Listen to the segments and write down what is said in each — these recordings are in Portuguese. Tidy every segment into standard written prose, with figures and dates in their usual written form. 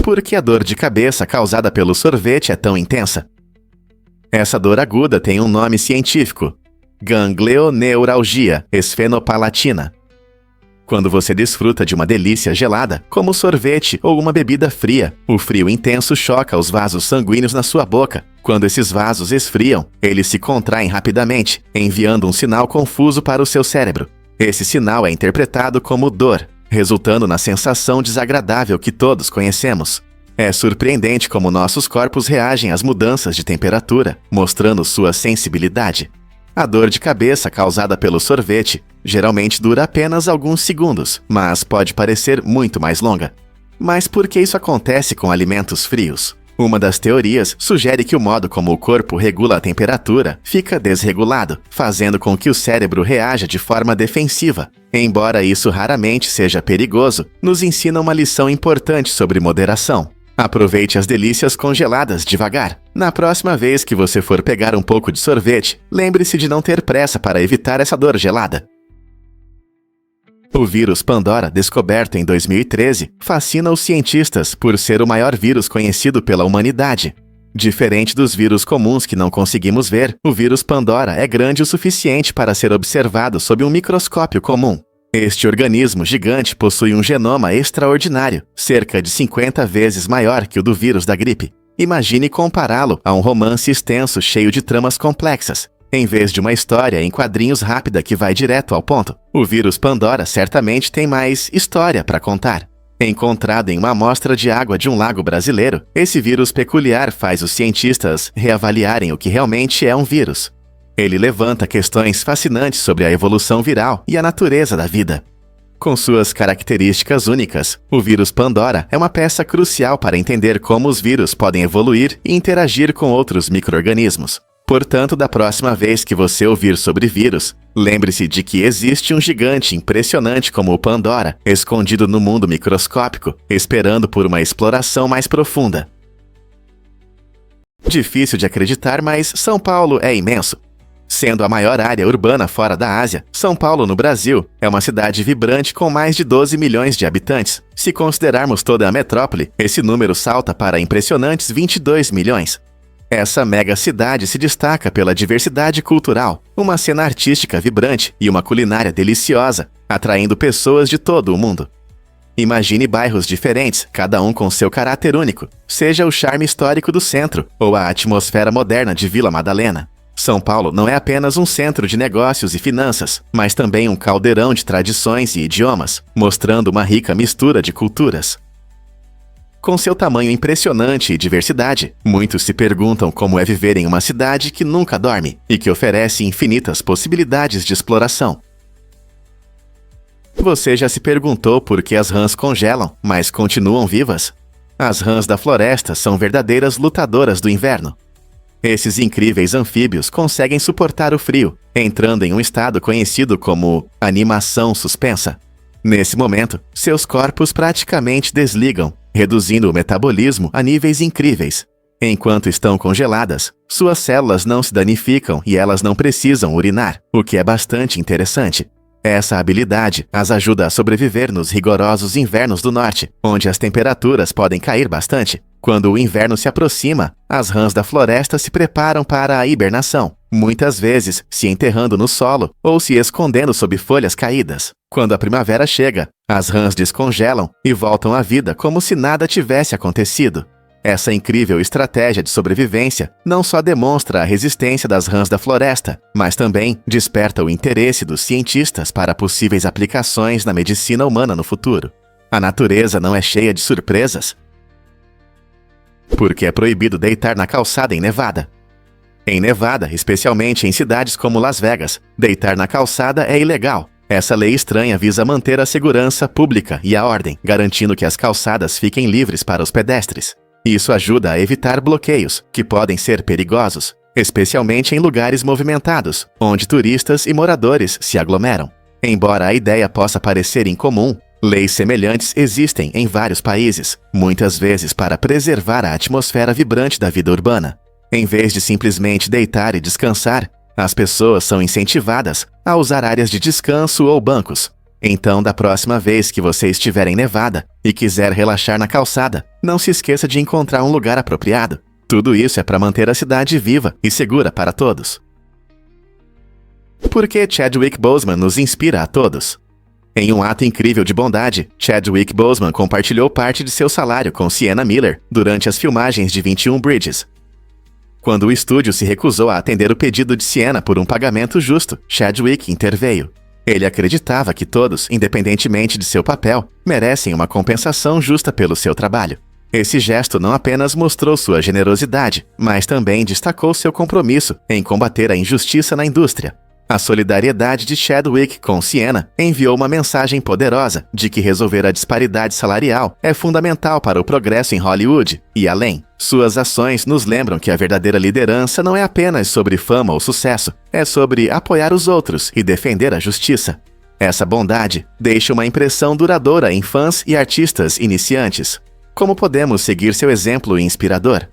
Por que a dor de cabeça causada pelo sorvete é tão intensa? Essa dor aguda tem um nome científico: ganglioneuralgia esfenopalatina. Quando você desfruta de uma delícia gelada, como sorvete ou uma bebida fria, o frio intenso choca os vasos sanguíneos na sua boca. Quando esses vasos esfriam, eles se contraem rapidamente, enviando um sinal confuso para o seu cérebro. Esse sinal é interpretado como dor, resultando na sensação desagradável que todos conhecemos. É surpreendente como nossos corpos reagem às mudanças de temperatura, mostrando sua sensibilidade. A dor de cabeça causada pelo sorvete geralmente dura apenas alguns segundos, mas pode parecer muito mais longa. Mas por que isso acontece com alimentos frios? Uma das teorias sugere que o modo como o corpo regula a temperatura fica desregulado, fazendo com que o cérebro reaja de forma defensiva. Embora isso raramente seja perigoso, nos ensina uma lição importante sobre moderação. Aproveite as delícias congeladas devagar. Na próxima vez que você for pegar um pouco de sorvete, lembre-se de não ter pressa para evitar essa dor gelada. O vírus Pandora, descoberto em 2013, fascina os cientistas por ser o maior vírus conhecido pela humanidade. Diferente dos vírus comuns que não conseguimos ver, o vírus Pandora é grande o suficiente para ser observado sob um microscópio comum. Este organismo gigante possui um genoma extraordinário, cerca de 50 vezes maior que o do vírus da gripe. Imagine compará-lo a um romance extenso cheio de tramas complexas. Em vez de uma história em quadrinhos rápida que vai direto ao ponto, o vírus Pandora certamente tem mais história para contar. Encontrado em uma amostra de água de um lago brasileiro, esse vírus peculiar faz os cientistas reavaliarem o que realmente é um vírus. Ele levanta questões fascinantes sobre a evolução viral e a natureza da vida. Com suas características únicas, o vírus Pandora é uma peça crucial para entender como os vírus podem evoluir e interagir com outros micro-organismos. Portanto, da próxima vez que você ouvir sobre vírus, lembre-se de que existe um gigante impressionante como o Pandora, escondido no mundo microscópico, esperando por uma exploração mais profunda. Difícil de acreditar, mas São Paulo é imenso. Sendo a maior área urbana fora da Ásia, São Paulo, no Brasil, é uma cidade vibrante com mais de 12 milhões de habitantes. Se considerarmos toda a metrópole, esse número salta para impressionantes 22 milhões. Essa mega cidade se destaca pela diversidade cultural, uma cena artística vibrante e uma culinária deliciosa, atraindo pessoas de todo o mundo. Imagine bairros diferentes, cada um com seu caráter único, seja o charme histórico do centro ou a atmosfera moderna de Vila Madalena. São Paulo não é apenas um centro de negócios e finanças, mas também um caldeirão de tradições e idiomas, mostrando uma rica mistura de culturas. Com seu tamanho impressionante e diversidade, muitos se perguntam como é viver em uma cidade que nunca dorme e que oferece infinitas possibilidades de exploração. Você já se perguntou por que as rãs congelam, mas continuam vivas? As rãs da floresta são verdadeiras lutadoras do inverno. Esses incríveis anfíbios conseguem suportar o frio, entrando em um estado conhecido como animação suspensa. Nesse momento, seus corpos praticamente desligam, reduzindo o metabolismo a níveis incríveis. Enquanto estão congeladas, suas células não se danificam e elas não precisam urinar, o que é bastante interessante. Essa habilidade as ajuda a sobreviver nos rigorosos invernos do norte, onde as temperaturas podem cair bastante. Quando o inverno se aproxima, as rãs da floresta se preparam para a hibernação, muitas vezes se enterrando no solo ou se escondendo sob folhas caídas. Quando a primavera chega, as rãs descongelam e voltam à vida como se nada tivesse acontecido. Essa incrível estratégia de sobrevivência não só demonstra a resistência das rãs da floresta, mas também desperta o interesse dos cientistas para possíveis aplicações na medicina humana no futuro. A natureza não é cheia de surpresas. Por que é proibido deitar na calçada em Nevada? Em Nevada, especialmente em cidades como Las Vegas, deitar na calçada é ilegal. Essa lei estranha visa manter a segurança pública e a ordem, garantindo que as calçadas fiquem livres para os pedestres. Isso ajuda a evitar bloqueios, que podem ser perigosos, especialmente em lugares movimentados, onde turistas e moradores se aglomeram. Embora a ideia possa parecer incomum, leis semelhantes existem em vários países, muitas vezes para preservar a atmosfera vibrante da vida urbana. Em vez de simplesmente deitar e descansar, as pessoas são incentivadas a usar áreas de descanso ou bancos. Então, da próxima vez que você estiver em Nevada e quiser relaxar na calçada, não se esqueça de encontrar um lugar apropriado. Tudo isso é para manter a cidade viva e segura para todos. Por que Chadwick Boseman nos inspira a todos? Em um ato incrível de bondade, Chadwick Boseman compartilhou parte de seu salário com Sienna Miller durante as filmagens de 21 Bridges. Quando o estúdio se recusou a atender o pedido de Sienna por um pagamento justo, Chadwick interveio. Ele acreditava que todos, independentemente de seu papel, merecem uma compensação justa pelo seu trabalho. Esse gesto não apenas mostrou sua generosidade, mas também destacou seu compromisso em combater a injustiça na indústria. A solidariedade de Chadwick com Sienna enviou uma mensagem poderosa de que resolver a disparidade salarial é fundamental para o progresso em Hollywood e além. Suas ações nos lembram que a verdadeira liderança não é apenas sobre fama ou sucesso, é sobre apoiar os outros e defender a justiça. Essa bondade deixa uma impressão duradoura em fãs e artistas iniciantes. Como podemos seguir seu exemplo inspirador?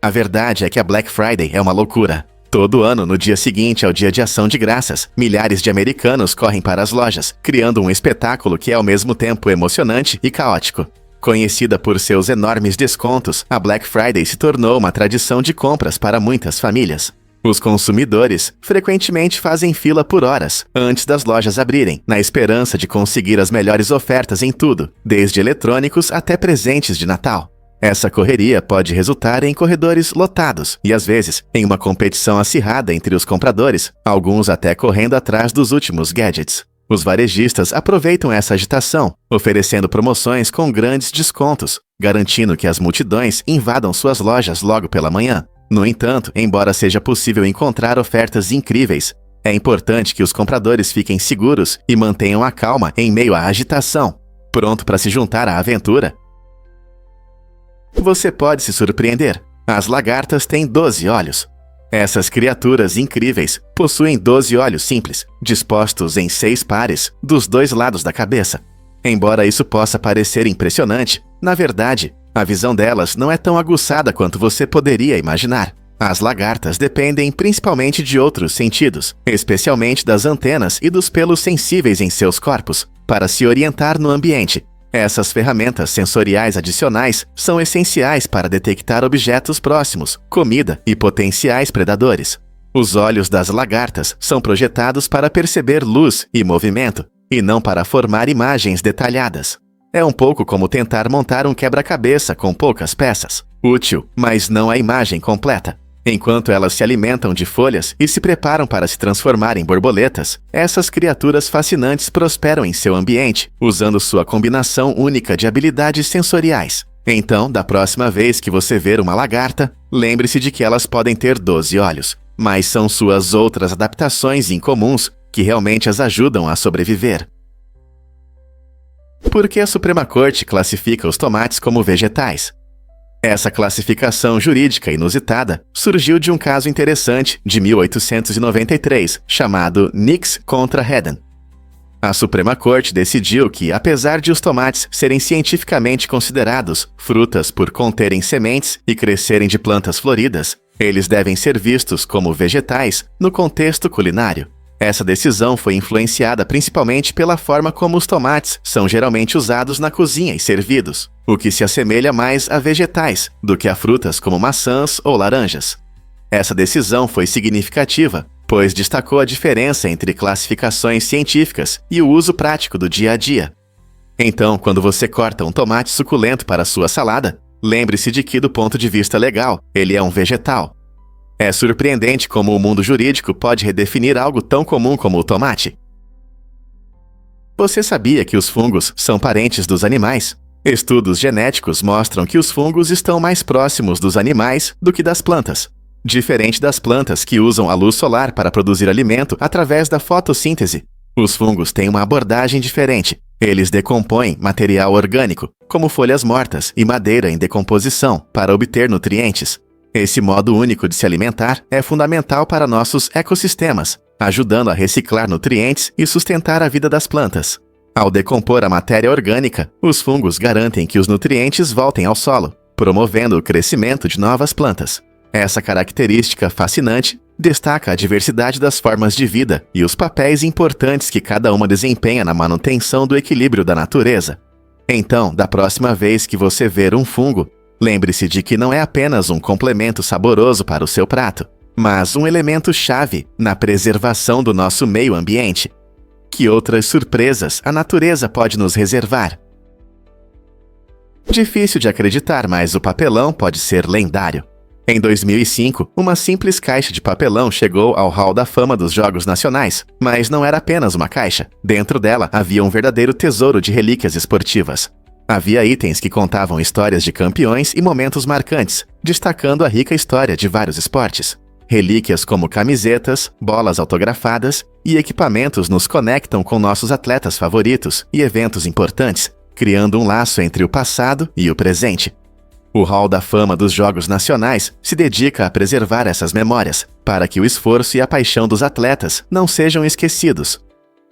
A verdade é que a Black Friday é uma loucura. Todo ano, no dia seguinte ao Dia de Ação de Graças, milhares de americanos correm para as lojas, criando um espetáculo que é ao mesmo tempo emocionante e caótico. Conhecida por seus enormes descontos, a Black Friday se tornou uma tradição de compras para muitas famílias. Os consumidores frequentemente fazem fila por horas antes das lojas abrirem, na esperança de conseguir as melhores ofertas em tudo, desde eletrônicos até presentes de Natal. Essa correria pode resultar em corredores lotados e, às vezes, em uma competição acirrada entre os compradores, alguns até correndo atrás dos últimos gadgets. Os varejistas aproveitam essa agitação, oferecendo promoções com grandes descontos, garantindo que as multidões invadam suas lojas logo pela manhã. No entanto, embora seja possível encontrar ofertas incríveis, é importante que os compradores fiquem seguros e mantenham a calma em meio à agitação. Pronto para se juntar à aventura? Você pode se surpreender. As lagartas têm 12 olhos. Essas criaturas incríveis possuem 12 olhos simples, dispostos em 6 pares dos dois lados da cabeça. Embora isso possa parecer impressionante, na verdade, a visão delas não é tão aguçada quanto você poderia imaginar. As lagartas dependem principalmente de outros sentidos, especialmente das antenas e dos pelos sensíveis em seus corpos, para se orientar no ambiente. Essas ferramentas sensoriais adicionais são essenciais para detectar objetos próximos, comida e potenciais predadores. Os olhos das lagartas são projetados para perceber luz e movimento, e não para formar imagens detalhadas. É um pouco como tentar montar um quebra-cabeça com poucas peças. Útil, mas não a imagem completa. Enquanto elas se alimentam de folhas e se preparam para se transformar em borboletas, essas criaturas fascinantes prosperam em seu ambiente, usando sua combinação única de habilidades sensoriais. Então, da próxima vez que você ver uma lagarta, lembre-se de que elas podem ter 12 olhos, mas são suas outras adaptações incomuns que realmente as ajudam a sobreviver. Por que a Suprema Corte classifica os tomates como vegetais? Essa classificação jurídica inusitada surgiu de um caso interessante de 1893, chamado Nix contra Hedden. A Suprema Corte decidiu que, apesar de os tomates serem cientificamente considerados frutas por conterem sementes e crescerem de plantas floridas, eles devem ser vistos como vegetais no contexto culinário. Essa decisão foi influenciada principalmente pela forma como os tomates são geralmente usados na cozinha e servidos, o que se assemelha mais a vegetais do que a frutas como maçãs ou laranjas. Essa decisão foi significativa, pois destacou a diferença entre classificações científicas e o uso prático do dia a dia. Então, quando você corta um tomate suculento para sua salada, lembre-se de que, do ponto de vista legal, ele é um vegetal. É surpreendente como o mundo jurídico pode redefinir algo tão comum como o tomate. Você sabia que os fungos são parentes dos animais? Estudos genéticos mostram que os fungos estão mais próximos dos animais do que das plantas. Diferente das plantas que usam a luz solar para produzir alimento através da fotossíntese, os fungos têm uma abordagem diferente. Eles decompõem material orgânico, como folhas mortas e madeira em decomposição, para obter nutrientes. Esse modo único de se alimentar é fundamental para nossos ecossistemas, ajudando a reciclar nutrientes e sustentar a vida das plantas. Ao decompor a matéria orgânica, os fungos garantem que os nutrientes voltem ao solo, promovendo o crescimento de novas plantas. Essa característica fascinante destaca a diversidade das formas de vida e os papéis importantes que cada uma desempenha na manutenção do equilíbrio da natureza. Então, da próxima vez que você ver um fungo, lembre-se de que não é apenas um complemento saboroso para o seu prato, mas um elemento-chave na preservação do nosso meio ambiente. Que outras surpresas a natureza pode nos reservar? Difícil de acreditar, mas o papelão pode ser lendário. Em 2005, uma simples caixa de papelão chegou ao Hall da Fama dos Jogos Nacionais, mas não era apenas uma caixa. Dentro dela havia um verdadeiro tesouro de relíquias esportivas. Havia itens que contavam histórias de campeões e momentos marcantes, destacando a rica história de vários esportes. Relíquias como camisetas, bolas autografadas e equipamentos nos conectam com nossos atletas favoritos e eventos importantes, criando um laço entre o passado e o presente. O Hall da Fama dos Jogos Nacionais se dedica a preservar essas memórias, para que o esforço e a paixão dos atletas não sejam esquecidos.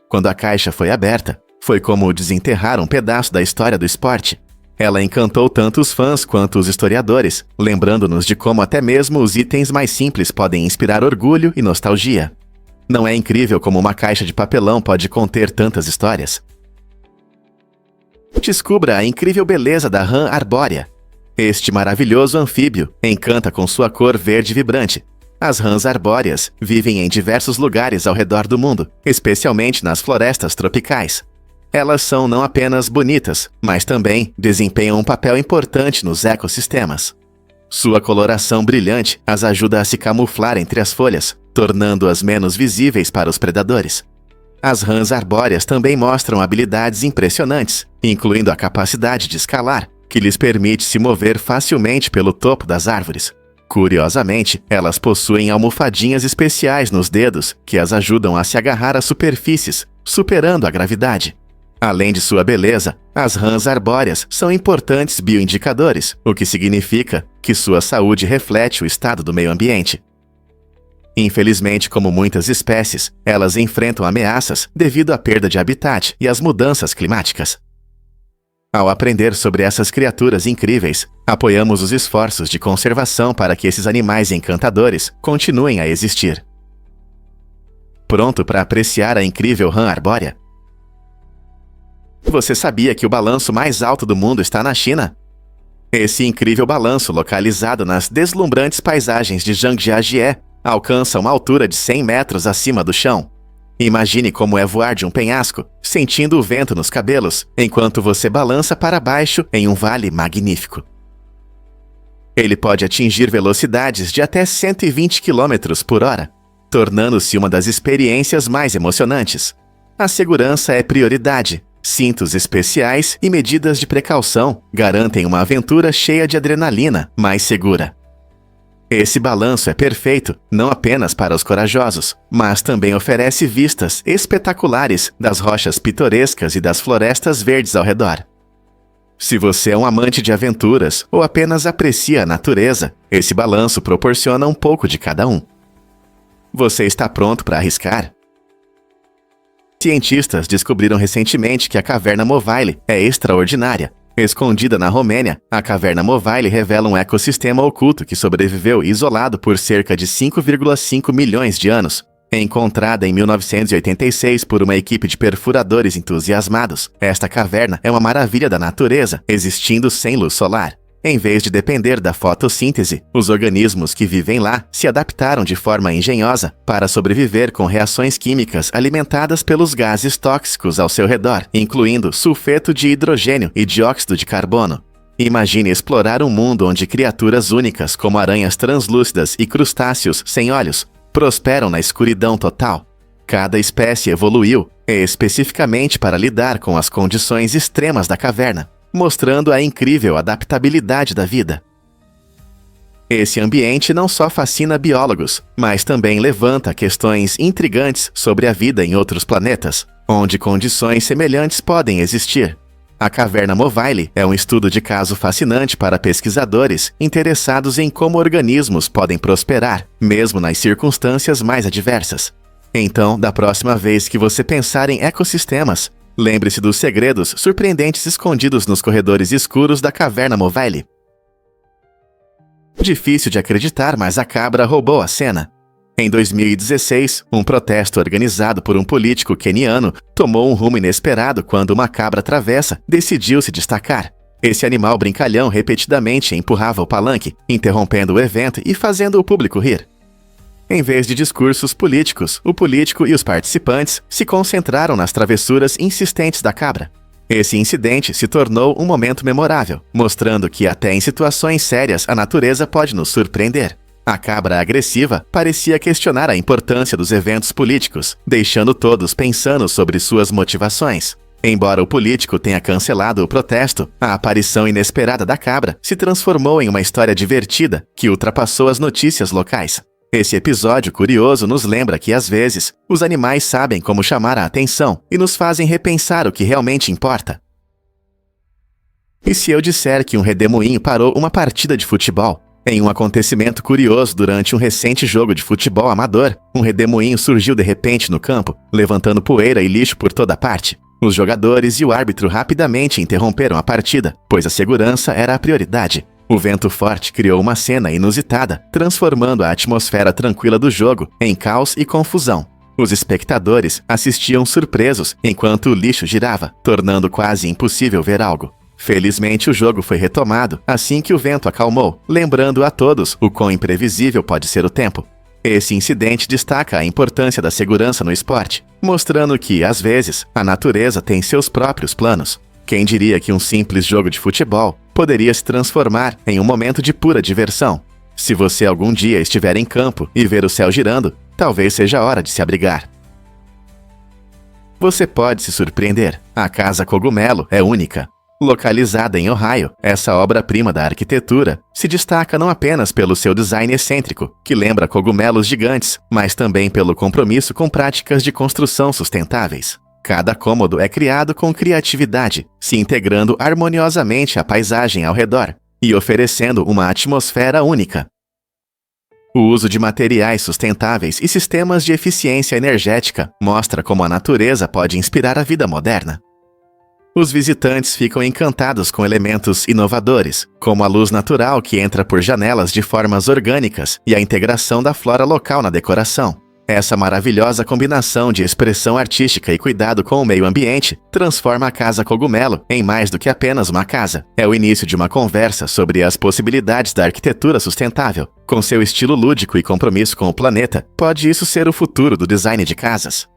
Quando a caixa foi aberta, foi como desenterrar um pedaço da história do esporte. Ela encantou tanto os fãs quanto os historiadores, lembrando-nos de como até mesmo os itens mais simples podem inspirar orgulho e nostalgia. Não é incrível como uma caixa de papelão pode conter tantas histórias? Descubra a incrível beleza da rã arbórea. Este maravilhoso anfíbio encanta com sua cor verde vibrante. As rãs arbóreas vivem em diversos lugares ao redor do mundo, especialmente nas florestas tropicais. Elas são não apenas bonitas, mas também desempenham um papel importante nos ecossistemas. Sua coloração brilhante as ajuda a se camuflar entre as folhas, tornando-as menos visíveis para os predadores. As rãs arbóreas também mostram habilidades impressionantes, incluindo a capacidade de escalar, que lhes permite se mover facilmente pelo topo das árvores. Curiosamente, elas possuem almofadinhas especiais nos dedos que as ajudam a se agarrar a superfícies, superando a gravidade. Além de sua beleza, as rãs arbóreas são importantes bioindicadores, o que significa que sua saúde reflete o estado do meio ambiente. Infelizmente, como muitas espécies, elas enfrentam ameaças devido à perda de habitat e às mudanças climáticas. Ao aprender sobre essas criaturas incríveis, apoiamos os esforços de conservação para que esses animais encantadores continuem a existir. Pronto para apreciar a incrível rã arbórea? Você sabia que o balanço mais alto do mundo está na China? Esse incrível balanço, localizado nas deslumbrantes paisagens de Zhangjiajie, alcança uma altura de 100 metros acima do chão. Imagine como é voar de um penhasco, sentindo o vento nos cabelos, enquanto você balança para baixo em um vale magnífico. Ele pode atingir velocidades de até 120 km por hora, tornando-se uma das experiências mais emocionantes. A segurança é prioridade. Cintos especiais e medidas de precaução garantem uma aventura cheia de adrenalina, mais segura. Esse balanço é perfeito não apenas para os corajosos, mas também oferece vistas espetaculares das rochas pitorescas e das florestas verdes ao redor. Se você é um amante de aventuras ou apenas aprecia a natureza, esse balanço proporciona um pouco de cada um. Você está pronto para arriscar? Cientistas descobriram recentemente que a caverna Movaile é extraordinária. Escondida na Romênia, a caverna Movaile revela um ecossistema oculto que sobreviveu isolado por cerca de 5,5 milhões de anos. Encontrada em 1986 por uma equipe de perfuradores entusiasmados, esta caverna é uma maravilha da natureza, existindo sem luz solar. Em vez de depender da fotossíntese, os organismos que vivem lá se adaptaram de forma engenhosa para sobreviver com reações químicas alimentadas pelos gases tóxicos ao seu redor, incluindo sulfeto de hidrogênio e dióxido de carbono. Imagine explorar um mundo onde criaturas únicas como aranhas translúcidas e crustáceos sem olhos prosperam na escuridão total. Cada espécie evoluiu, especificamente para lidar com as condições extremas da caverna, mostrando a incrível adaptabilidade da vida. Esse ambiente não só fascina biólogos, mas também levanta questões intrigantes sobre a vida em outros planetas, onde condições semelhantes podem existir. A caverna Movaile é um estudo de caso fascinante para pesquisadores interessados em como organismos podem prosperar, mesmo nas circunstâncias mais adversas. Então, da próxima vez que você pensar em ecossistemas, lembre-se dos segredos surpreendentes escondidos nos corredores escuros da caverna Movaile. Difícil de acreditar, mas a cabra roubou a cena. Em 2016, um protesto organizado por um político queniano tomou um rumo inesperado quando uma cabra travessa decidiu se destacar. Esse animal brincalhão repetidamente empurrava o palanque, interrompendo o evento e fazendo o público rir. Em vez de discursos políticos, o político e os participantes se concentraram nas travessuras insistentes da cabra. Esse incidente se tornou um momento memorável, mostrando que até em situações sérias a natureza pode nos surpreender. A cabra agressiva parecia questionar a importância dos eventos políticos, deixando todos pensando sobre suas motivações. Embora o político tenha cancelado o protesto, a aparição inesperada da cabra se transformou em uma história divertida que ultrapassou as notícias locais. Esse episódio curioso nos lembra que, às vezes, os animais sabem como chamar a atenção e nos fazem repensar o que realmente importa. E se eu disser que um redemoinho parou uma partida de futebol? Em um acontecimento curioso durante um recente jogo de futebol amador, um redemoinho surgiu de repente no campo, levantando poeira e lixo por toda parte. Os jogadores e o árbitro rapidamente interromperam a partida, pois a segurança era a prioridade. O vento forte criou uma cena inusitada, transformando a atmosfera tranquila do jogo em caos e confusão. Os espectadores assistiam surpresos enquanto o lixo girava, tornando quase impossível ver algo. Felizmente, o jogo foi retomado assim que o vento acalmou, lembrando a todos o quão imprevisível pode ser o tempo. Esse incidente destaca a importância da segurança no esporte, mostrando que, às vezes, a natureza tem seus próprios planos. Quem diria que um simples jogo de futebol poderia se transformar em um momento de pura diversão? Se você algum dia estiver em campo e ver o céu girando, talvez seja a hora de se abrigar. Você pode se surpreender. A Casa Cogumelo é única. Localizada em Ohio, essa obra-prima da arquitetura se destaca não apenas pelo seu design excêntrico, que lembra cogumelos gigantes, mas também pelo compromisso com práticas de construção sustentáveis. Cada cômodo é criado com criatividade, se integrando harmoniosamente à paisagem ao redor e oferecendo uma atmosfera única. O uso de materiais sustentáveis e sistemas de eficiência energética mostra como a natureza pode inspirar a vida moderna. Os visitantes ficam encantados com elementos inovadores, como a luz natural que entra por janelas de formas orgânicas e a integração da flora local na decoração. Essa maravilhosa combinação de expressão artística e cuidado com o meio ambiente transforma a Casa Cogumelo em mais do que apenas uma casa. É o início de uma conversa sobre as possibilidades da arquitetura sustentável. Com seu estilo lúdico e compromisso com o planeta, pode isso ser o futuro do design de casas?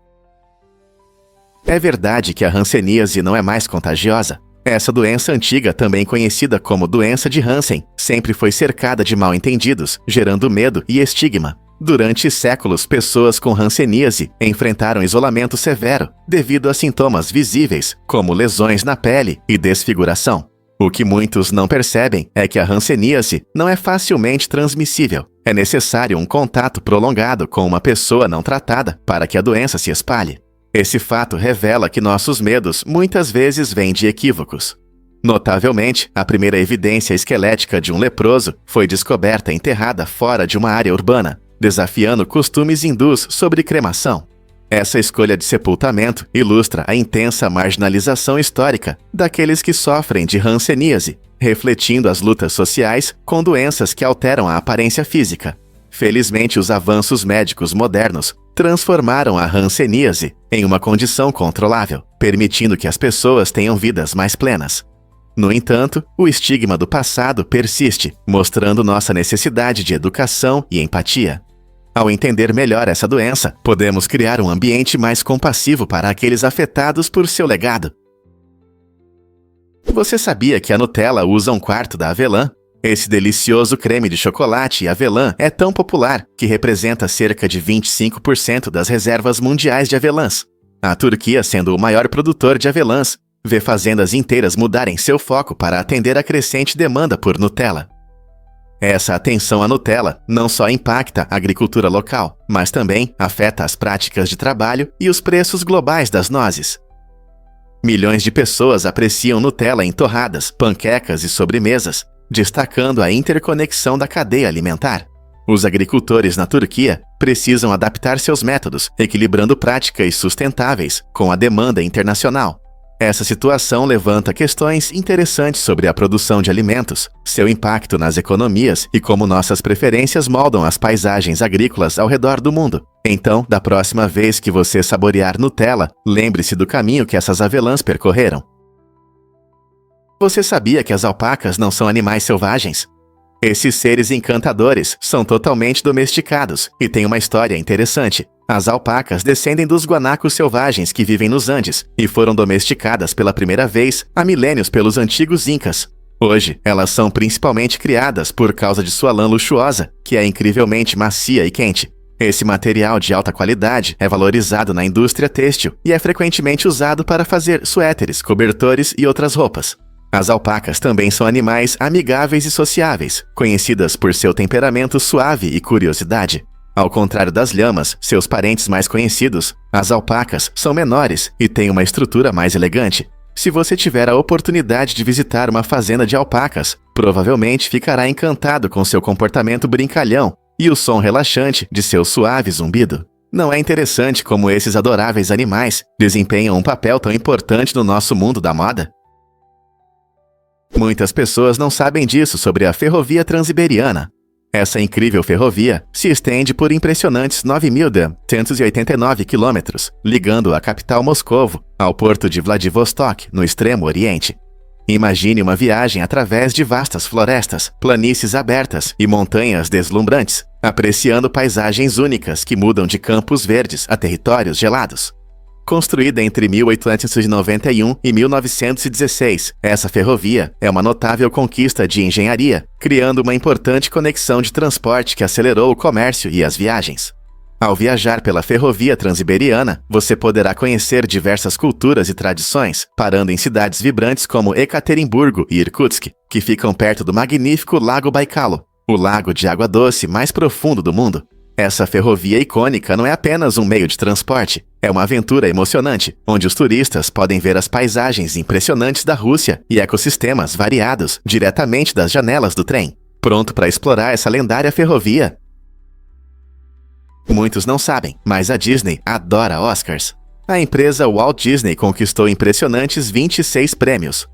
É verdade que a hanseníase não é mais contagiosa. Essa doença antiga, também conhecida como doença de Hansen, sempre foi cercada de mal-entendidos, gerando medo e estigma. Durante séculos, pessoas com hanseníase enfrentaram isolamento severo devido a sintomas visíveis, como lesões na pele e desfiguração. O que muitos não percebem é que a hanseníase não é facilmente transmissível. É necessário um contato prolongado com uma pessoa não tratada para que a doença se espalhe. Esse fato revela que nossos medos muitas vezes vêm de equívocos. Notavelmente, a primeira evidência esquelética de um leproso foi descoberta enterrada fora de uma área urbana, desafiando costumes hindus sobre cremação. Essa escolha de sepultamento ilustra a intensa marginalização histórica daqueles que sofrem de hanseníase, refletindo as lutas sociais com doenças que alteram a aparência física. Felizmente, os avanços médicos modernos transformaram a hanseníase em uma condição controlável, permitindo que as pessoas tenham vidas mais plenas. No entanto, o estigma do passado persiste, mostrando nossa necessidade de educação e empatia. Ao entender melhor essa doença, podemos criar um ambiente mais compassivo para aqueles afetados por seu legado. Você sabia que a Nutella usa um quarto da avelã? Esse delicioso creme de chocolate e avelã é tão popular que representa cerca de 25% das reservas mundiais de avelãs. A Turquia, sendo o maior produtor de avelãs, vê fazendas inteiras mudarem seu foco para atender a crescente demanda por Nutella. Essa atenção à Nutella não só impacta a agricultura local, mas também afeta as práticas de trabalho e os preços globais das nozes. Milhões de pessoas apreciam Nutella em torradas, panquecas e sobremesas, destacando a interconexão da cadeia alimentar. Os agricultores na Turquia precisam adaptar seus métodos, equilibrando práticas sustentáveis com a demanda internacional. Essa situação levanta questões interessantes sobre a produção de alimentos, seu impacto nas economias e como nossas preferências moldam as paisagens agrícolas ao redor do mundo. Então, da próxima vez que você saborear Nutella, lembre-se do caminho que essas avelãs percorreram. Você sabia que as alpacas não são animais selvagens? Esses seres encantadores são totalmente domesticados e têm uma história interessante. As alpacas descendem dos guanacos selvagens que vivem nos Andes e foram domesticadas pela primeira vez há milênios pelos antigos incas. Hoje, elas são principalmente criadas por causa de sua lã luxuosa, que é incrivelmente macia e quente. Esse material de alta qualidade é valorizado na indústria têxtil e é frequentemente usado para fazer suéteres, cobertores e outras roupas. As alpacas também são animais amigáveis e sociáveis, conhecidas por seu temperamento suave e curiosidade. Ao contrário das lhamas, seus parentes mais conhecidos, as alpacas são menores e têm uma estrutura mais elegante. Se você tiver a oportunidade de visitar uma fazenda de alpacas, provavelmente ficará encantado com seu comportamento brincalhão e o som relaxante de seu suave zumbido. Não é interessante como esses adoráveis animais desempenham um papel tão importante no nosso mundo da moda? Muitas pessoas não sabem disso sobre a Ferrovia Transiberiana. Essa incrível ferrovia se estende por impressionantes 9.189 quilômetros, ligando a capital Moscovo ao porto de Vladivostok, no extremo oriente. Imagine uma viagem através de vastas florestas, planícies abertas e montanhas deslumbrantes, apreciando paisagens únicas que mudam de campos verdes a territórios gelados. Construída entre 1891 e 1916, essa ferrovia é uma notável conquista de engenharia, criando uma importante conexão de transporte que acelerou o comércio e as viagens. Ao viajar pela Ferrovia Transiberiana, você poderá conhecer diversas culturas e tradições, parando em cidades vibrantes como Ekaterimburgo e Irkutsk, que ficam perto do magnífico Lago Baikalo, o lago de água doce mais profundo do mundo. Essa ferrovia icônica não é apenas um meio de transporte, é uma aventura emocionante, onde os turistas podem ver as paisagens impressionantes da Rússia e ecossistemas variados diretamente das janelas do trem. Pronto para explorar essa lendária ferrovia? Muitos não sabem, mas a Disney adora Oscars. A empresa Walt Disney conquistou impressionantes 26 prêmios.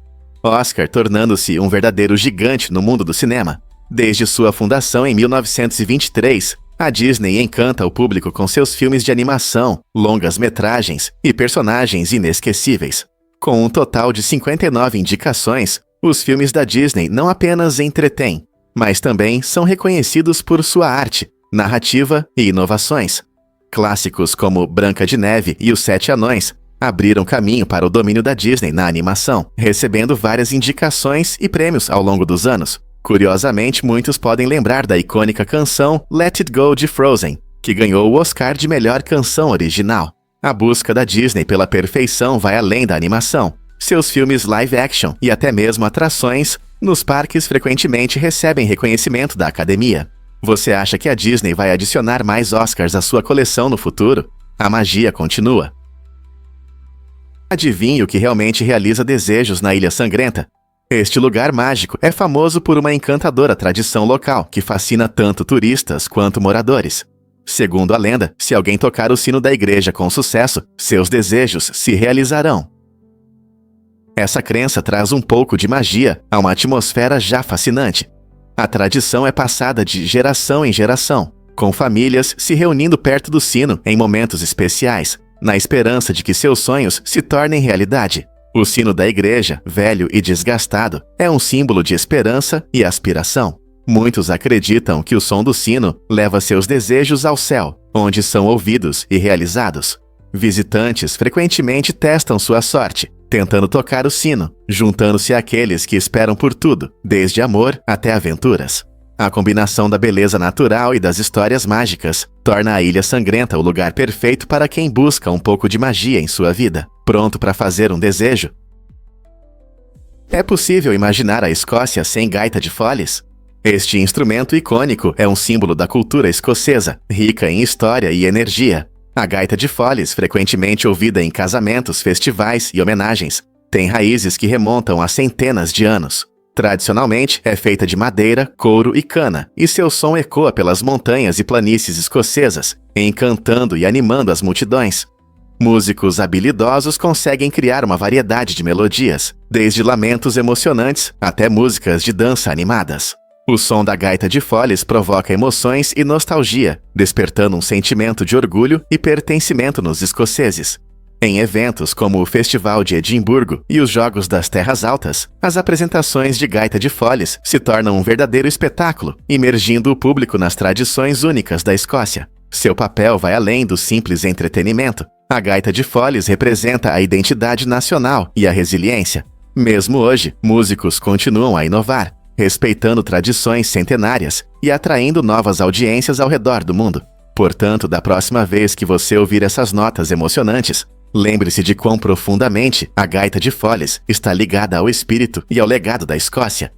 Oscar tornando-se um verdadeiro gigante no mundo do cinema. Desde sua fundação em 1923, a Disney encanta o público com seus filmes de animação, longas-metragens e personagens inesquecíveis. Com um total de 59 indicações, os filmes da Disney não apenas entretêm, mas também são reconhecidos por sua arte, narrativa e inovações. Clássicos como Branca de Neve e Os Sete Anões abriram caminho para o domínio da Disney na animação, recebendo várias indicações e prêmios ao longo dos anos. Curiosamente, muitos podem lembrar da icônica canção Let It Go de Frozen, que ganhou o Oscar de melhor canção original. A busca da Disney pela perfeição vai além da animação. Seus filmes live action e até mesmo atrações nos parques frequentemente recebem reconhecimento da academia. Você acha que a Disney vai adicionar mais Oscars à sua coleção no futuro? A magia continua. Adivinhe o que realmente realiza desejos na Ilha Sangrenta? Este lugar mágico é famoso por uma encantadora tradição local que fascina tanto turistas quanto moradores. Segundo a lenda, se alguém tocar o sino da igreja com sucesso, seus desejos se realizarão. Essa crença traz um pouco de magia a uma atmosfera já fascinante. A tradição é passada de geração em geração, com famílias se reunindo perto do sino em momentos especiais, na esperança de que seus sonhos se tornem realidade. O sino da igreja, velho e desgastado, é um símbolo de esperança e aspiração. Muitos acreditam que o som do sino leva seus desejos ao céu, onde são ouvidos e realizados. Visitantes frequentemente testam sua sorte, tentando tocar o sino, juntando-se àqueles que esperam por tudo, desde amor até aventuras. A combinação da beleza natural e das histórias mágicas torna a Ilha Sangrenta o lugar perfeito para quem busca um pouco de magia em sua vida. Pronto para fazer um desejo? É possível imaginar a Escócia sem gaita de foles? Este instrumento icônico é um símbolo da cultura escocesa, rica em história e energia. A gaita de foles, frequentemente ouvida em casamentos, festivais e homenagens, tem raízes que remontam a centenas de anos. Tradicionalmente, é feita de madeira, couro e cana, e seu som ecoa pelas montanhas e planícies escocesas, encantando e animando as multidões. Músicos habilidosos conseguem criar uma variedade de melodias, desde lamentos emocionantes até músicas de dança animadas. O som da gaita de foles provoca emoções e nostalgia, despertando um sentimento de orgulho e pertencimento nos escoceses. Em eventos como o Festival de Edimburgo e os Jogos das Terras Altas, as apresentações de gaita de foles se tornam um verdadeiro espetáculo, imergindo o público nas tradições únicas da Escócia. Seu papel vai além do simples entretenimento. A gaita de foles representa a identidade nacional e a resiliência. Mesmo hoje, músicos continuam a inovar, respeitando tradições centenárias e atraindo novas audiências ao redor do mundo. Portanto, da próxima vez que você ouvir essas notas emocionantes, lembre-se de quão profundamente a gaita de foles está ligada ao espírito e ao legado da Escócia.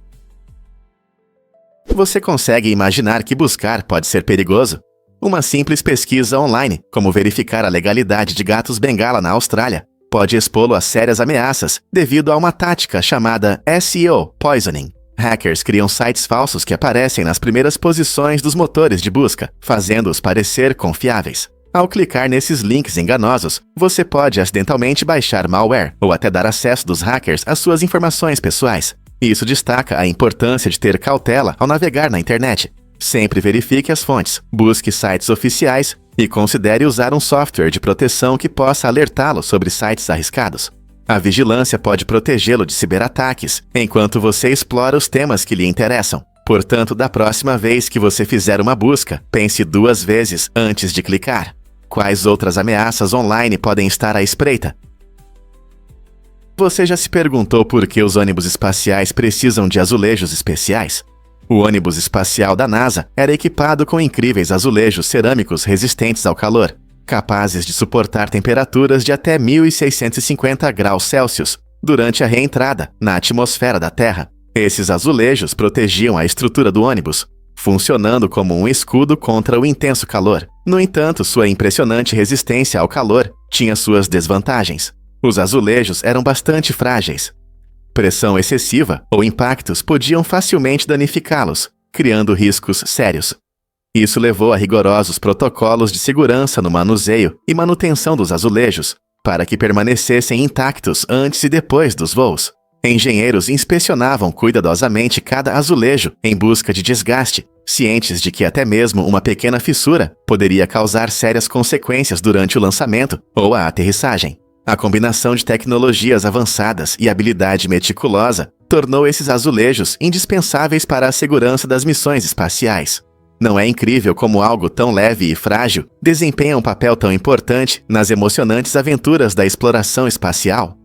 Você consegue imaginar que buscar pode ser perigoso? Uma simples pesquisa online, como verificar a legalidade de gatos bengala na Austrália, pode expô-lo a sérias ameaças devido a uma tática chamada SEO poisoning. Hackers criam sites falsos que aparecem nas primeiras posições dos motores de busca, fazendo-os parecer confiáveis. Ao clicar nesses links enganosos, você pode acidentalmente baixar malware ou até dar acesso dos hackers às suas informações pessoais. Isso destaca a importância de ter cautela ao navegar na internet. Sempre verifique as fontes, busque sites oficiais e considere usar um software de proteção que possa alertá-lo sobre sites arriscados. A vigilância pode protegê-lo de ciberataques, enquanto você explora os temas que lhe interessam. Portanto, da próxima vez que você fizer uma busca, pense 2 vezes antes de clicar. Quais outras ameaças online podem estar à espreita? Você já se perguntou por que os ônibus espaciais precisam de azulejos especiais? O ônibus espacial da NASA era equipado com incríveis azulejos cerâmicos resistentes ao calor, capazes de suportar temperaturas de até 1.650 graus Celsius durante a reentrada na atmosfera da Terra. Esses azulejos protegiam a estrutura do ônibus, funcionando como um escudo contra o intenso calor. No entanto, sua impressionante resistência ao calor tinha suas desvantagens. Os azulejos eram bastante frágeis. Pressão excessiva ou impactos podiam facilmente danificá-los, criando riscos sérios. Isso levou a rigorosos protocolos de segurança no manuseio e manutenção dos azulejos, para que permanecessem intactos antes e depois dos voos. Engenheiros inspecionavam cuidadosamente cada azulejo em busca de desgaste, cientes de que até mesmo uma pequena fissura poderia causar sérias consequências durante o lançamento ou a aterrissagem. A combinação de tecnologias avançadas e habilidade meticulosa tornou esses azulejos indispensáveis para a segurança das missões espaciais. Não é incrível como algo tão leve e frágil desempenha um papel tão importante nas emocionantes aventuras da exploração espacial?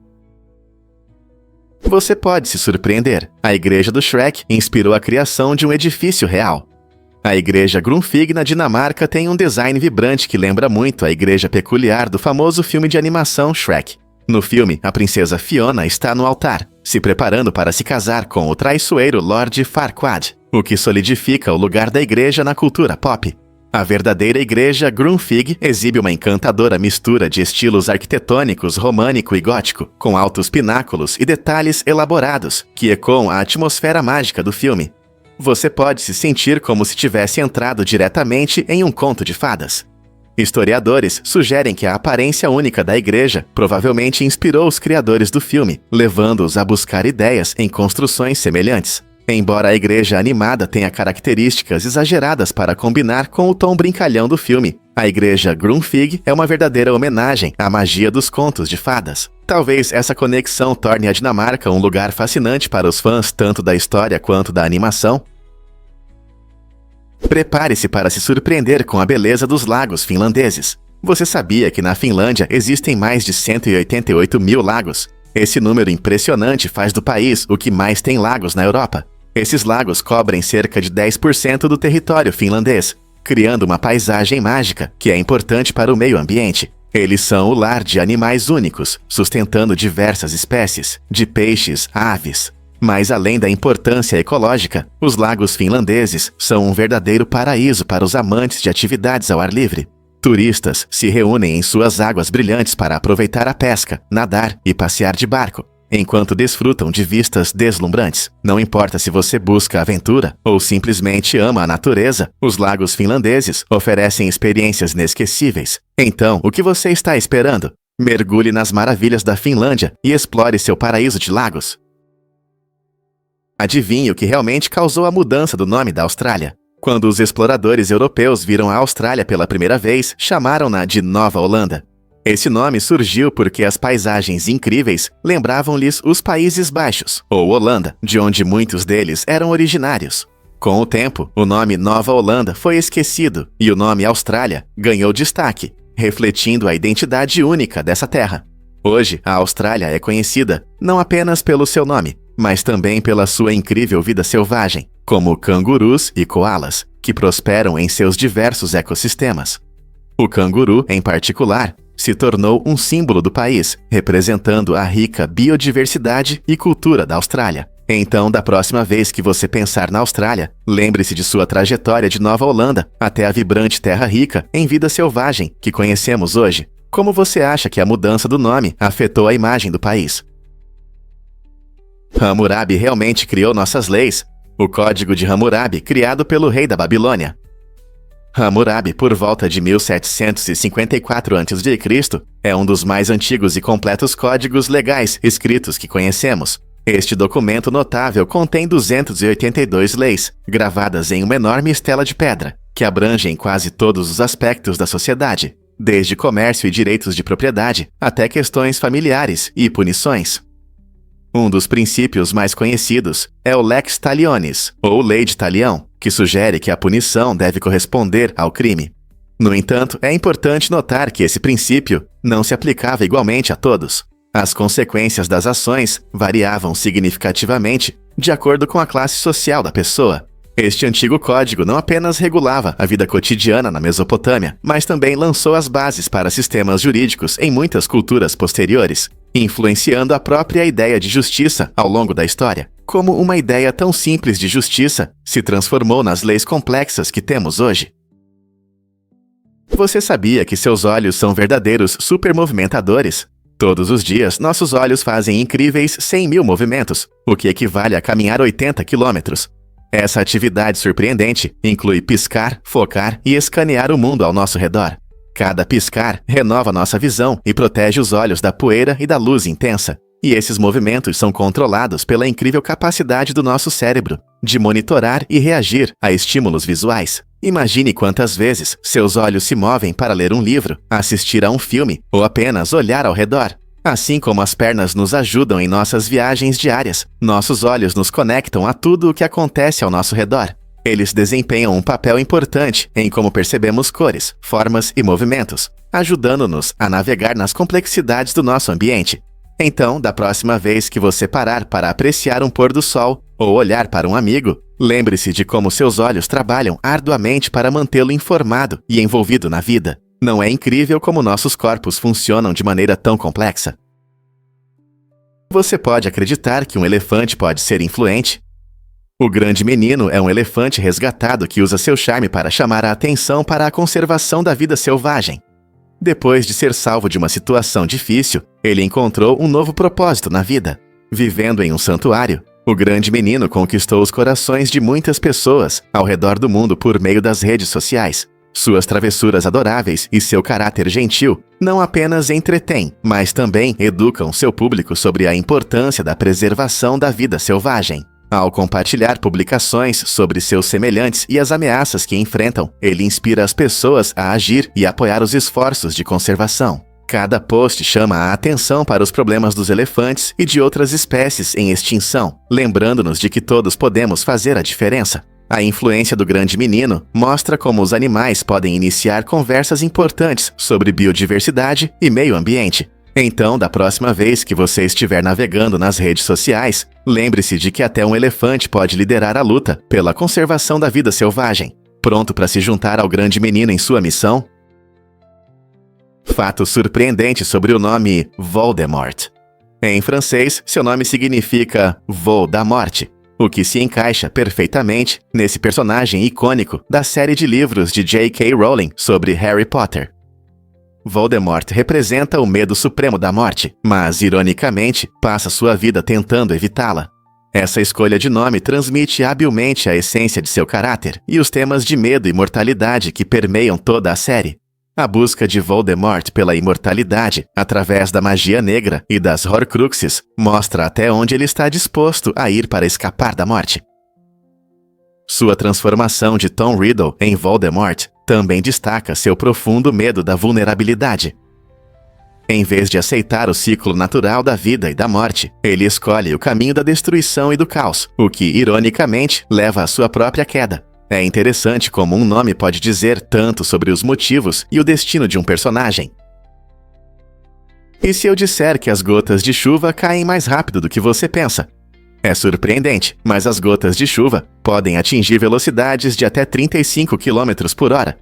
Você pode se surpreender. A igreja do Shrek inspirou a criação de um edifício real. A igreja Grundtvig na Dinamarca tem um design vibrante que lembra muito a igreja peculiar do famoso filme de animação Shrek. No filme, a princesa Fiona está no altar, se preparando para se casar com o traiçoeiro Lord Farquaad, o que solidifica o lugar da igreja na cultura pop. A verdadeira igreja Grundtvig exibe uma encantadora mistura de estilos arquitetônicos românico e gótico, com altos pináculos e detalhes elaborados que ecoam a atmosfera mágica do filme. Você pode se sentir como se tivesse entrado diretamente em um conto de fadas. Historiadores sugerem que a aparência única da igreja provavelmente inspirou os criadores do filme, levando-os a buscar ideias em construções semelhantes. Embora a igreja animada tenha características exageradas para combinar com o tom brincalhão do filme, a igreja Grundtvig é uma verdadeira homenagem à magia dos contos de fadas. Talvez essa conexão torne a Dinamarca um lugar fascinante para os fãs tanto da história quanto da animação. Prepare-se para se surpreender com a beleza dos lagos finlandeses. Você sabia que na Finlândia existem mais de 188 mil lagos? Esse número impressionante faz do país o que mais tem lagos na Europa. Esses lagos cobrem cerca de 10% do território finlandês, criando uma paisagem mágica que é importante para o meio ambiente. Eles são o lar de animais únicos, sustentando diversas espécies, de peixes, aves. Mas além da importância ecológica, os lagos finlandeses são um verdadeiro paraíso para os amantes de atividades ao ar livre. Turistas se reúnem em suas águas brilhantes para aproveitar a pesca, nadar e passear de barco, enquanto desfrutam de vistas deslumbrantes. Não importa se você busca aventura ou simplesmente ama a natureza, os lagos finlandeses oferecem experiências inesquecíveis. Então, o que você está esperando? Mergulhe nas maravilhas da Finlândia e explore seu paraíso de lagos. Adivinhe o que realmente causou a mudança do nome da Austrália? Quando os exploradores europeus viram a Austrália pela primeira vez, chamaram-na de Nova Holanda. Esse nome surgiu porque as paisagens incríveis lembravam-lhes os Países Baixos, ou Holanda, de onde muitos deles eram originários. Com o tempo, o nome Nova Holanda foi esquecido e o nome Austrália ganhou destaque, refletindo a identidade única dessa terra. Hoje, a Austrália é conhecida não apenas pelo seu nome, mas também pela sua incrível vida selvagem, como cangurus e coalas, que prosperam em seus diversos ecossistemas. O canguru, em particular, se tornou um símbolo do país, representando a rica biodiversidade e cultura da Austrália. Então, da próxima vez que você pensar na Austrália, lembre-se de sua trajetória de Nova Holanda até a vibrante terra rica em vida selvagem que conhecemos hoje. Como você acha que a mudança do nome afetou a imagem do país? Hammurabi realmente criou nossas leis. O Código de Hammurabi, criado pelo rei da Babilônia. Hammurabi, por volta de 1754 a.C., é um dos mais antigos e completos códigos legais escritos que conhecemos. Este documento notável contém 282 leis, gravadas em uma enorme estela de pedra, que abrangem quase todos os aspectos da sociedade, desde comércio e direitos de propriedade até questões familiares e punições. Um dos princípios mais conhecidos é o Lex Talionis, ou Lei de Talião, que sugere que a punição deve corresponder ao crime. No entanto, é importante notar que esse princípio não se aplicava igualmente a todos. As consequências das ações variavam significativamente de acordo com a classe social da pessoa. Este antigo código não apenas regulava a vida cotidiana na Mesopotâmia, mas também lançou as bases para sistemas jurídicos em muitas culturas posteriores, influenciando a própria ideia de justiça ao longo da história. Como uma ideia tão simples de justiça se transformou nas leis complexas que temos hoje. Você sabia que seus olhos são verdadeiros supermovimentadores? Todos os dias, nossos olhos fazem incríveis 100.000 movimentos, o que equivale a caminhar 80 quilômetros. Essa atividade surpreendente inclui piscar, focar e escanear o mundo ao nosso redor. Cada piscar renova nossa visão e protege os olhos da poeira e da luz intensa. E esses movimentos são controlados pela incrível capacidade do nosso cérebro de monitorar e reagir a estímulos visuais. Imagine quantas vezes seus olhos se movem para ler um livro, assistir a um filme ou apenas olhar ao redor. Assim como as pernas nos ajudam em nossas viagens diárias, nossos olhos nos conectam a tudo o que acontece ao nosso redor. Eles desempenham um papel importante em como percebemos cores, formas e movimentos, ajudando-nos a navegar nas complexidades do nosso ambiente. Então, da próxima vez que você parar para apreciar um pôr do sol ou olhar para um amigo, lembre-se de como seus olhos trabalham arduamente para mantê-lo informado e envolvido na vida. Não é incrível como nossos corpos funcionam de maneira tão complexa? Você pode acreditar que um elefante pode ser influente? O grande menino é um elefante resgatado que usa seu charme para chamar a atenção para a conservação da vida selvagem. Depois de ser salvo de uma situação difícil, ele encontrou um novo propósito na vida. Vivendo em um santuário, o grande menino conquistou os corações de muitas pessoas ao redor do mundo por meio das redes sociais. Suas travessuras adoráveis e seu caráter gentil não apenas entretêm, mas também educam seu público sobre a importância da preservação da vida selvagem. Ao compartilhar publicações sobre seus semelhantes e as ameaças que enfrentam, ele inspira as pessoas a agir e apoiar os esforços de conservação. Cada post chama a atenção para os problemas dos elefantes e de outras espécies em extinção, lembrando-nos de que todos podemos fazer a diferença. A influência do grande menino mostra como os animais podem iniciar conversas importantes sobre biodiversidade e meio ambiente. Então, da próxima vez que você estiver navegando nas redes sociais, lembre-se de que até um elefante pode liderar a luta pela conservação da vida selvagem. Pronto para se juntar ao grande menino em sua missão? Fato surpreendente sobre o nome Voldemort. Em francês, seu nome significa Voo da Morte, o que se encaixa perfeitamente nesse personagem icônico da série de livros de J.K. Rowling sobre Harry Potter. Voldemort representa o medo supremo da morte, mas, ironicamente, passa sua vida tentando evitá-la. Essa escolha de nome transmite habilmente a essência de seu caráter e os temas de medo e mortalidade que permeiam toda a série. A busca de Voldemort pela imortalidade, através da magia negra e das Horcruxes, mostra até onde ele está disposto a ir para escapar da morte. Sua transformação de Tom Riddle em Voldemort também destaca seu profundo medo da vulnerabilidade. Em vez de aceitar o ciclo natural da vida e da morte, ele escolhe o caminho da destruição e do caos, o que, ironicamente, leva à sua própria queda. É interessante como um nome pode dizer tanto sobre os motivos e o destino de um personagem. E se eu disser que as gotas de chuva caem mais rápido do que você pensa? É surpreendente, mas as gotas de chuva podem atingir velocidades de até 35 km por hora.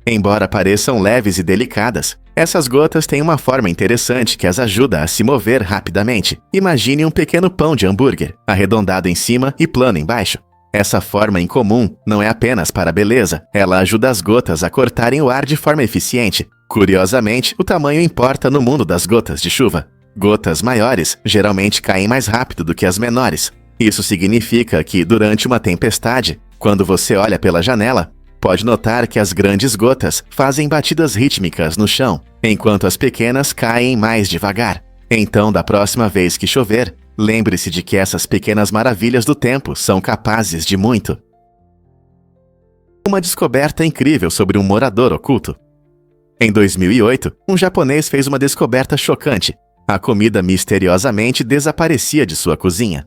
Embora pareçam leves e delicadas, essas gotas têm uma forma interessante que as ajuda a se mover rapidamente. Imagine um pequeno pão de hambúrguer, arredondado em cima e plano embaixo. Essa forma incomum não é apenas para a beleza, ela ajuda as gotas a cortarem o ar de forma eficiente. Curiosamente, o tamanho importa no mundo das gotas de chuva. Gotas maiores geralmente caem mais rápido do que as menores. Isso significa que, durante uma tempestade, quando você olha pela janela, pode notar que as grandes gotas fazem batidas rítmicas no chão, enquanto as pequenas caem mais devagar. Então, da próxima vez que chover, lembre-se de que essas pequenas maravilhas do tempo são capazes de muito. Uma descoberta incrível sobre um morador oculto. Em 2008, um japonês fez uma descoberta chocante. A comida misteriosamente desaparecia de sua cozinha.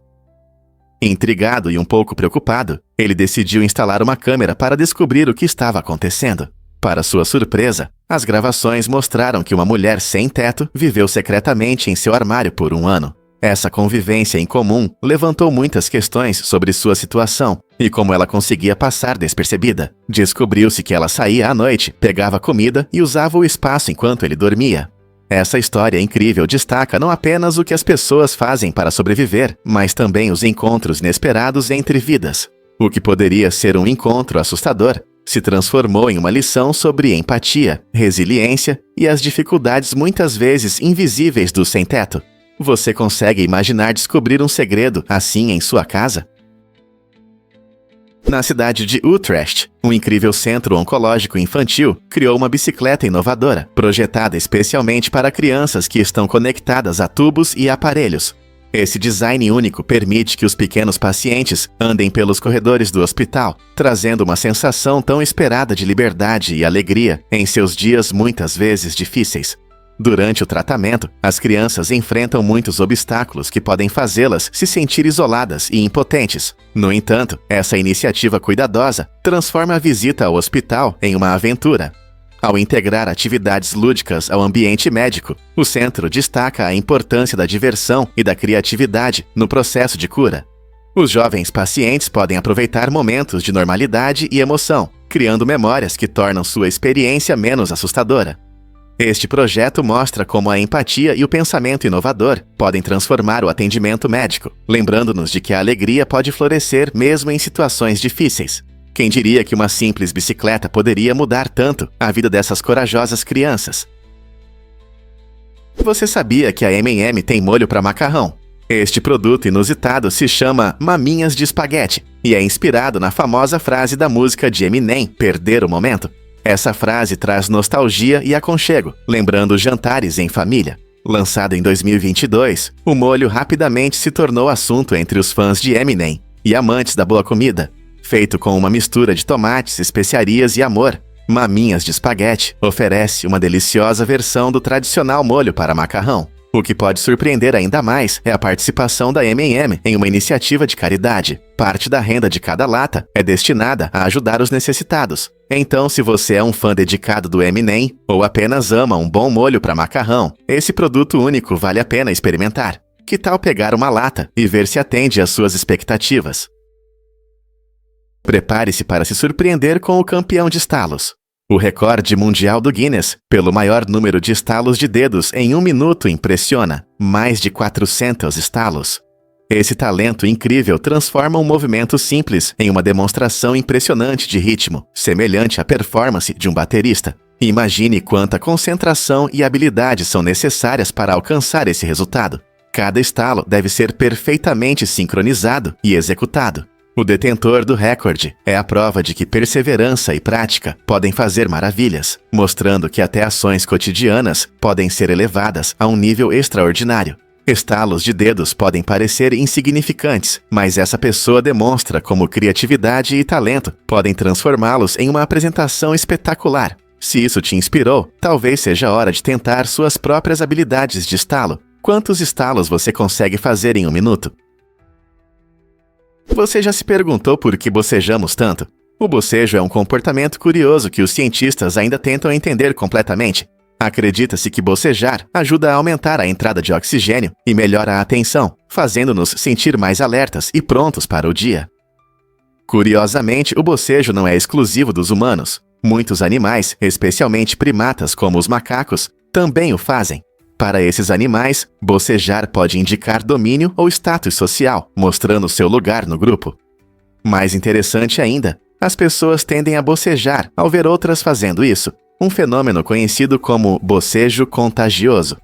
Intrigado e um pouco preocupado, ele decidiu instalar uma câmera para descobrir o que estava acontecendo. Para sua surpresa, as gravações mostraram que uma mulher sem teto viveu secretamente em seu armário por um ano. Essa convivência incomum levantou muitas questões sobre sua situação e como ela conseguia passar despercebida. Descobriu-se que ela saía à noite, pegava comida e usava o espaço enquanto ele dormia. Essa história incrível destaca não apenas o que as pessoas fazem para sobreviver, mas também os encontros inesperados entre vidas. O que poderia ser um encontro assustador se transformou em uma lição sobre empatia, resiliência e as dificuldades muitas vezes invisíveis do sem-teto. Você consegue imaginar descobrir um segredo assim em sua casa? Na cidade de Utrecht, um incrível centro oncológico infantil criou uma bicicleta inovadora, projetada especialmente para crianças que estão conectadas a tubos e aparelhos. Esse design único permite que os pequenos pacientes andem pelos corredores do hospital, trazendo uma sensação tão esperada de liberdade e alegria em seus dias muitas vezes difíceis. Durante o tratamento, as crianças enfrentam muitos obstáculos que podem fazê-las se sentir isoladas e impotentes. No entanto, essa iniciativa cuidadosa transforma a visita ao hospital em uma aventura. Ao integrar atividades lúdicas ao ambiente médico, o centro destaca a importância da diversão e da criatividade no processo de cura. Os jovens pacientes podem aproveitar momentos de normalidade e emoção, criando memórias que tornam sua experiência menos assustadora. Este projeto mostra como a empatia e o pensamento inovador podem transformar o atendimento médico, lembrando-nos de que a alegria pode florescer mesmo em situações difíceis. Quem diria que uma simples bicicleta poderia mudar tanto a vida dessas corajosas crianças? Você sabia que a M&M tem molho para macarrão? Este produto inusitado se chama maminhas de espaguete e é inspirado na famosa frase da música de Eminem, Perder o Momento. Essa frase traz nostalgia e aconchego, lembrando jantares em família. Lançado em 2022, o molho rapidamente se tornou assunto entre os fãs de Eminem e amantes da boa comida. Feito com uma mistura de tomates, especiarias e amor, Maminhas de Espaguete oferece uma deliciosa versão do tradicional molho para macarrão. O que pode surpreender ainda mais é a participação da M&M em uma iniciativa de caridade. Parte da renda de cada lata é destinada a ajudar os necessitados. Então, se você é um fã dedicado do M&M ou apenas ama um bom molho para macarrão, esse produto único vale a pena experimentar. Que tal pegar uma lata e ver se atende às suas expectativas? Prepare-se para se surpreender com o campeão de estalos. O recorde mundial do Guinness pelo maior número de estalos de dedos em um minuto impressiona, mais de 400 estalos. Esse talento incrível transforma um movimento simples em uma demonstração impressionante de ritmo, semelhante à performance de um baterista. Imagine quanta concentração e habilidade são necessárias para alcançar esse resultado. Cada estalo deve ser perfeitamente sincronizado e executado. O detentor do recorde é a prova de que perseverança e prática podem fazer maravilhas, mostrando que até ações cotidianas podem ser elevadas a um nível extraordinário. Estalos de dedos podem parecer insignificantes, mas essa pessoa demonstra como criatividade e talento podem transformá-los em uma apresentação espetacular. Se isso te inspirou, talvez seja a hora de tentar suas próprias habilidades de estalo. Quantos estalos você consegue fazer em um minuto? Você já se perguntou por que bocejamos tanto? O bocejo é um comportamento curioso que os cientistas ainda tentam entender completamente. Acredita-se que bocejar ajuda a aumentar a entrada de oxigênio e melhora a atenção, fazendo-nos sentir mais alertas e prontos para o dia. Curiosamente, o bocejo não é exclusivo dos humanos. Muitos animais, especialmente primatas como os macacos, também o fazem. Para esses animais, bocejar pode indicar domínio ou status social, mostrando seu lugar no grupo. Mais interessante ainda, as pessoas tendem a bocejar ao ver outras fazendo isso, um fenômeno conhecido como bocejo contagioso.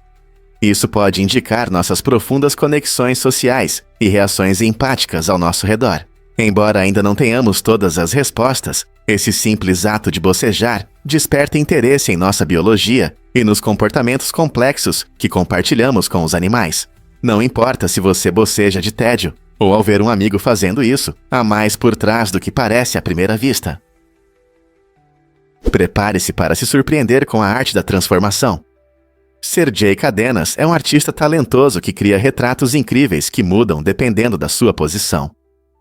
Isso pode indicar nossas profundas conexões sociais e reações empáticas ao nosso redor. Embora ainda não tenhamos todas as respostas, esse simples ato de bocejar desperta interesse em nossa biologia e nos comportamentos complexos que compartilhamos com os animais. Não importa se você boceja de tédio ou ao ver um amigo fazendo isso, há mais por trás do que parece à primeira vista. Prepare-se para se surpreender com a arte da transformação. Sergei Cadenas é um artista talentoso que cria retratos incríveis que mudam dependendo da sua posição.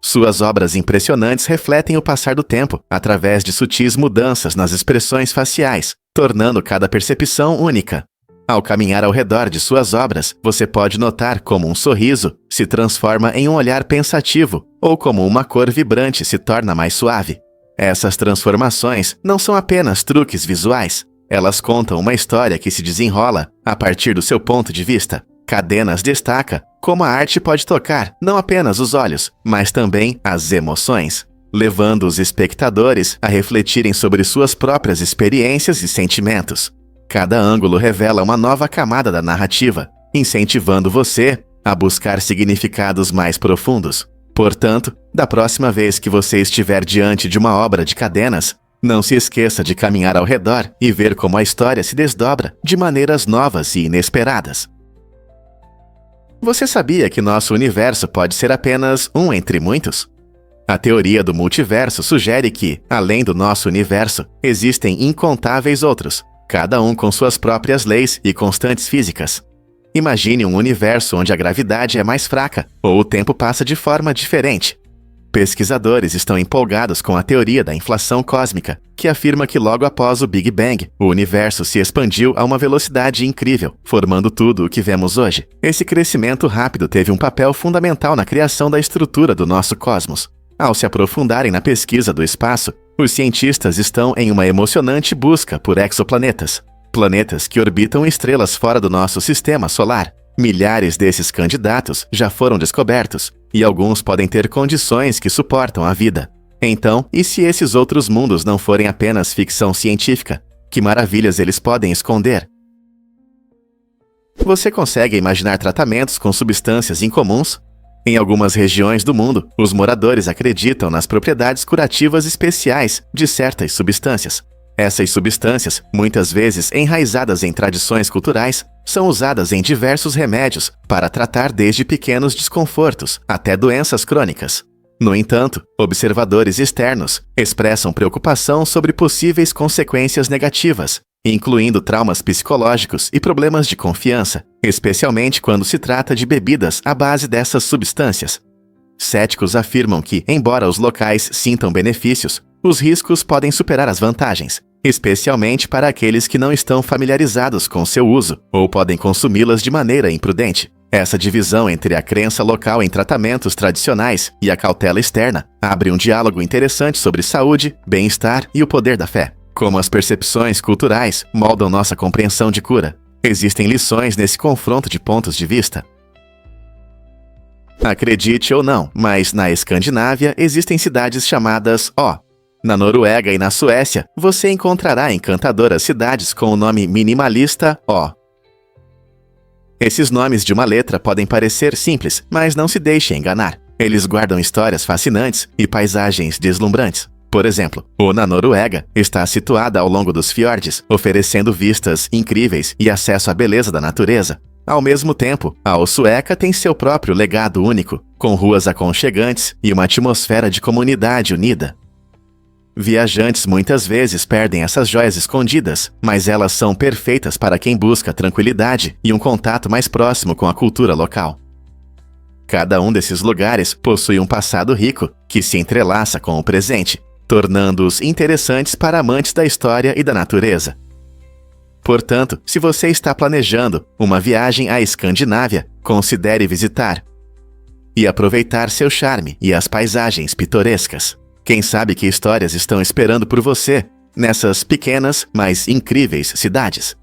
Suas obras impressionantes refletem o passar do tempo, através de sutis mudanças nas expressões faciais, tornando cada percepção única. Ao caminhar ao redor de suas obras, você pode notar como um sorriso se transforma em um olhar pensativo, ou como uma cor vibrante se torna mais suave. Essas transformações não são apenas truques visuais, elas contam uma história que se desenrola a partir do seu ponto de vista. Cadenas destaca como a arte pode tocar não apenas os olhos, mas também as emoções, levando os espectadores a refletirem sobre suas próprias experiências e sentimentos. Cada ângulo revela uma nova camada da narrativa, incentivando você a buscar significados mais profundos. Portanto, da próxima vez que você estiver diante de uma obra de Cadenas, não se esqueça de caminhar ao redor e ver como a história se desdobra de maneiras novas e inesperadas. Você sabia que nosso universo pode ser apenas um entre muitos? A teoria do multiverso sugere que, além do nosso universo, existem incontáveis outros, cada um com suas próprias leis e constantes físicas. Imagine um universo onde a gravidade é mais fraca ou o tempo passa de forma diferente. Pesquisadores estão empolgados com a teoria da inflação cósmica, que afirma que logo após o Big Bang, o universo se expandiu a uma velocidade incrível, formando tudo o que vemos hoje. Esse crescimento rápido teve um papel fundamental na criação da estrutura do nosso cosmos. Ao se aprofundarem na pesquisa do espaço, os cientistas estão em uma emocionante busca por exoplanetas, planetas que orbitam estrelas fora do nosso sistema solar. Milhares desses candidatos já foram descobertos, e alguns podem ter condições que suportam a vida. Então, e se esses outros mundos não forem apenas ficção científica? Que maravilhas eles podem esconder? Você consegue imaginar tratamentos com substâncias incomuns? Em algumas regiões do mundo, os moradores acreditam nas propriedades curativas especiais de certas substâncias. Essas substâncias, muitas vezes enraizadas em tradições culturais, são usadas em diversos remédios para tratar desde pequenos desconfortos até doenças crônicas. No entanto, observadores externos expressam preocupação sobre possíveis consequências negativas, incluindo traumas psicológicos e problemas de confiança, especialmente quando se trata de bebidas à base dessas substâncias. Céticos afirmam que, embora os locais sintam benefícios, os riscos podem superar as vantagens, especialmente para aqueles que não estão familiarizados com seu uso ou podem consumi-las de maneira imprudente. Essa divisão entre a crença local em tratamentos tradicionais e a cautela externa abre um diálogo interessante sobre saúde, bem-estar e o poder da fé. Como as percepções culturais moldam nossa compreensão de cura. Existem lições nesse confronto de pontos de vista. Acredite ou não, mas na Escandinávia existem cidades chamadas Ó. Na Noruega e na Suécia, você encontrará encantadoras cidades com o nome minimalista Ó. Esses nomes de uma letra podem parecer simples, mas não se deixe enganar. Eles guardam histórias fascinantes e paisagens deslumbrantes. Por exemplo, o na Noruega está situada ao longo dos fiordes, oferecendo vistas incríveis e acesso à beleza da natureza. Ao mesmo tempo, a Sueca tem seu próprio legado único, com ruas aconchegantes e uma atmosfera de comunidade unida. Viajantes muitas vezes perdem essas joias escondidas, mas elas são perfeitas para quem busca tranquilidade e um contato mais próximo com a cultura local. Cada um desses lugares possui um passado rico, que se entrelaça com o presente, tornando-os interessantes para amantes da história e da natureza. Portanto, se você está planejando uma viagem à Escandinávia, considere visitar e aproveitar seu charme e as paisagens pitorescas. Quem sabe que histórias estão esperando por você nessas pequenas, mas incríveis cidades.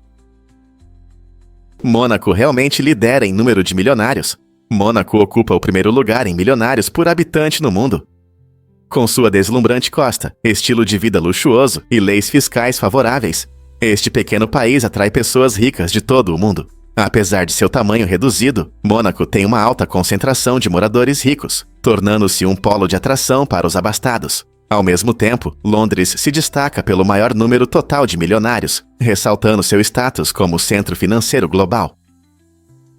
Mônaco realmente lidera em número de milionários. Mônaco ocupa o primeiro lugar em milionários por habitante no mundo. Com sua deslumbrante costa, estilo de vida luxuoso e leis fiscais favoráveis, este pequeno país atrai pessoas ricas de todo o mundo. Apesar de seu tamanho reduzido, Mônaco tem uma alta concentração de moradores ricos, tornando-se um polo de atração para os abastados. Ao mesmo tempo, Londres se destaca pelo maior número total de milionários, ressaltando seu status como centro financeiro global.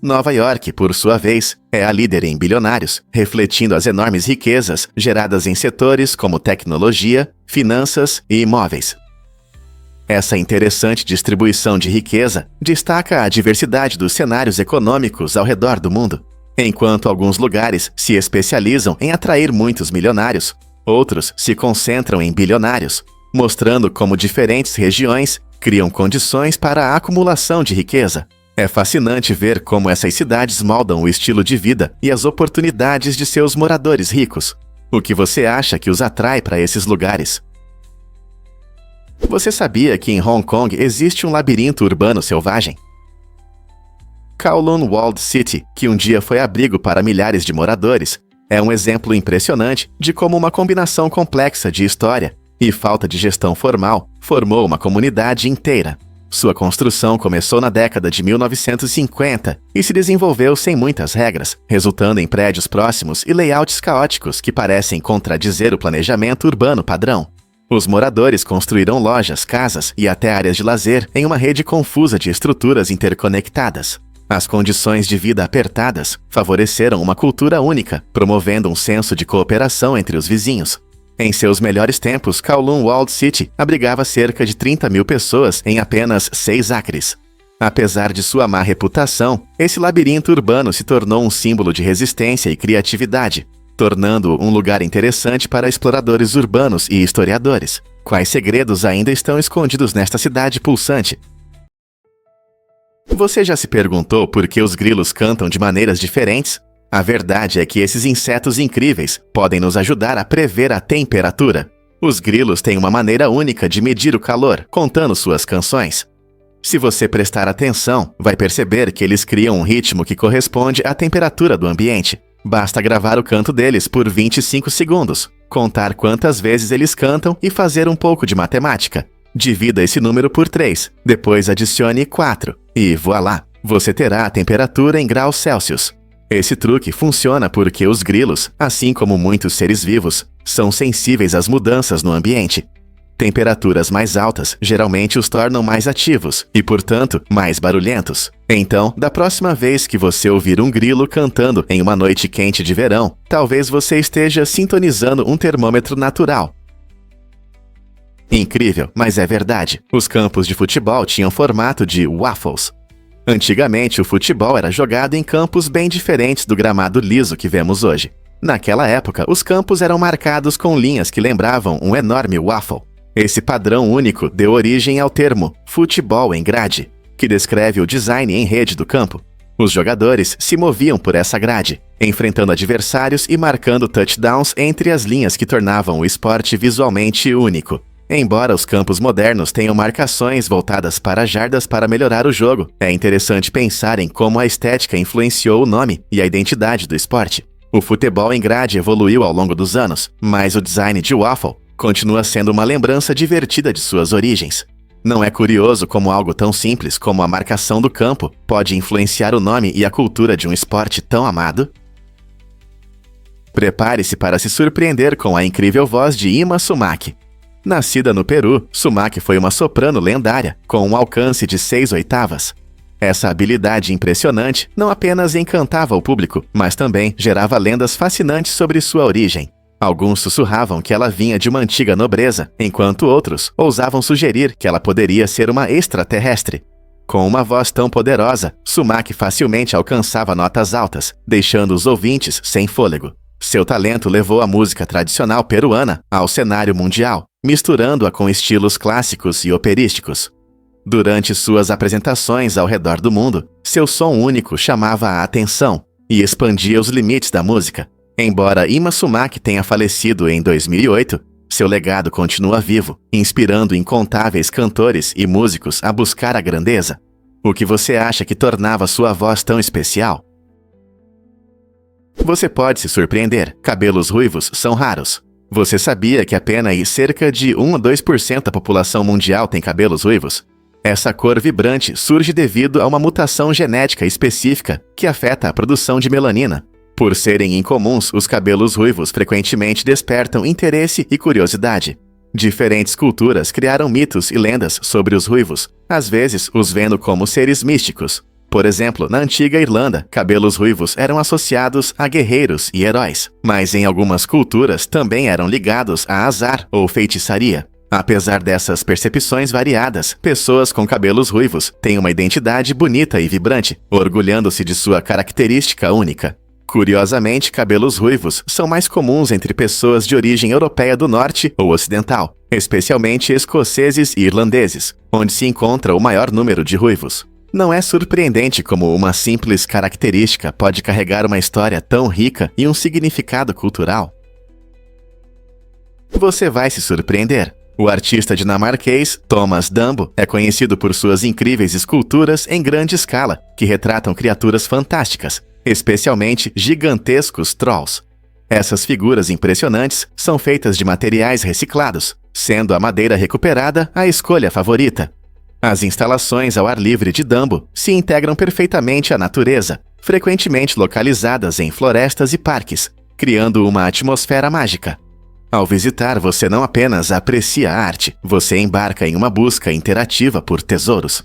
Nova York, por sua vez, é a líder em bilionários, refletindo as enormes riquezas geradas em setores como tecnologia, finanças e imóveis. Essa interessante distribuição de riqueza destaca a diversidade dos cenários econômicos ao redor do mundo. Enquanto alguns lugares se especializam em atrair muitos milionários, outros se concentram em bilionários, mostrando como diferentes regiões criam condições para a acumulação de riqueza. É fascinante ver como essas cidades moldam o estilo de vida e as oportunidades de seus moradores ricos. O que você acha que os atrai para esses lugares? Você sabia que em Hong Kong existe um labirinto urbano selvagem? Kowloon Walled City, que um dia foi abrigo para milhares de moradores, é um exemplo impressionante de como uma combinação complexa de história e falta de gestão formal formou uma comunidade inteira. Sua construção começou na década de 1950 e se desenvolveu sem muitas regras, resultando em prédios próximos e layouts caóticos que parecem contradizer o planejamento urbano padrão. Os moradores construíram lojas, casas e até áreas de lazer em uma rede confusa de estruturas interconectadas. As condições de vida apertadas favoreceram uma cultura única, promovendo um senso de cooperação entre os vizinhos. Em seus melhores tempos, Kowloon Walled City abrigava cerca de 30 mil pessoas em apenas 6 acres. Apesar de sua má reputação, esse labirinto urbano se tornou um símbolo de resistência e criatividade, tornando-o um lugar interessante para exploradores urbanos e historiadores. Quais segredos ainda estão escondidos nesta cidade pulsante? Você já se perguntou por que os grilos cantam de maneiras diferentes? A verdade é que esses insetos incríveis podem nos ajudar a prever a temperatura. Os grilos têm uma maneira única de medir o calor, contando suas canções. Se você prestar atenção, vai perceber que eles criam um ritmo que corresponde à temperatura do ambiente. Basta gravar o canto deles por 25 segundos, contar quantas vezes eles cantam e fazer um pouco de matemática. Divida esse número por 3, depois adicione 4 e voilá, você terá a temperatura em graus Celsius. Esse truque funciona porque os grilos, assim como muitos seres vivos, são sensíveis às mudanças no ambiente. Temperaturas mais altas geralmente os tornam mais ativos e, portanto, mais barulhentos. Então, da próxima vez que você ouvir um grilo cantando em uma noite quente de verão, talvez você esteja sintonizando um termômetro natural. Incrível, mas é verdade. Os campos de futebol tinham formato de waffles. Antigamente, o futebol era jogado em campos bem diferentes do gramado liso que vemos hoje. Naquela época, os campos eram marcados com linhas que lembravam um enorme waffle. Esse padrão único deu origem ao termo futebol em grade, que descreve o design em rede do campo. Os jogadores se moviam por essa grade, enfrentando adversários e marcando touchdowns entre as linhas que tornavam o esporte visualmente único. Embora os campos modernos tenham marcações voltadas para jardas para melhorar o jogo, é interessante pensar em como a estética influenciou o nome e a identidade do esporte. O futebol em grade evoluiu ao longo dos anos, mas o design de waffle continua sendo uma lembrança divertida de suas origens. Não é curioso como algo tão simples como a marcação do campo pode influenciar o nome e a cultura de um esporte tão amado? Prepare-se para se surpreender com a incrível voz de Ima Sumaki. Nascida no Peru, Sumaki foi uma soprano lendária, com um alcance de 6 oitavas. Essa habilidade impressionante não apenas encantava o público, mas também gerava lendas fascinantes sobre sua origem. Alguns sussurravam que ela vinha de uma antiga nobreza, enquanto outros ousavam sugerir que ela poderia ser uma extraterrestre. Com uma voz tão poderosa, Sumaki facilmente alcançava notas altas, deixando os ouvintes sem fôlego. Seu talento levou a música tradicional peruana ao cenário mundial, misturando-a com estilos clássicos e operísticos. Durante suas apresentações ao redor do mundo, seu som único chamava a atenção e expandia os limites da música. Embora Ima Sumaki tenha falecido em 2008, seu legado continua vivo, inspirando incontáveis cantores e músicos a buscar a grandeza. O que você acha que tornava sua voz tão especial? Você pode se surpreender, cabelos ruivos são raros. Você sabia que apenas cerca de 1 a 2% da população mundial tem cabelos ruivos? Essa cor vibrante surge devido a uma mutação genética específica que afeta a produção de melanina. Por serem incomuns, os cabelos ruivos frequentemente despertam interesse e curiosidade. Diferentes culturas criaram mitos e lendas sobre os ruivos, às vezes os vendo como seres místicos. Por exemplo, na antiga Irlanda, cabelos ruivos eram associados a guerreiros e heróis, mas em algumas culturas também eram ligados a azar ou feitiçaria. Apesar dessas percepções variadas, pessoas com cabelos ruivos têm uma identidade bonita e vibrante, orgulhando-se de sua característica única. Curiosamente, cabelos ruivos são mais comuns entre pessoas de origem europeia do norte ou ocidental, especialmente escoceses e irlandeses, onde se encontra o maior número de ruivos. Não é surpreendente como uma simples característica pode carregar uma história tão rica e um significado cultural. Você vai se surpreender. O artista dinamarquês Thomas Dambo é conhecido por suas incríveis esculturas em grande escala, que retratam criaturas fantásticas, especialmente gigantescos trolls. Essas figuras impressionantes são feitas de materiais reciclados, sendo a madeira recuperada a escolha favorita. As instalações ao ar livre de Dambo se integram perfeitamente à natureza, frequentemente localizadas em florestas e parques, criando uma atmosfera mágica. Ao visitar, você não apenas aprecia a arte, você embarca em uma busca interativa por tesouros.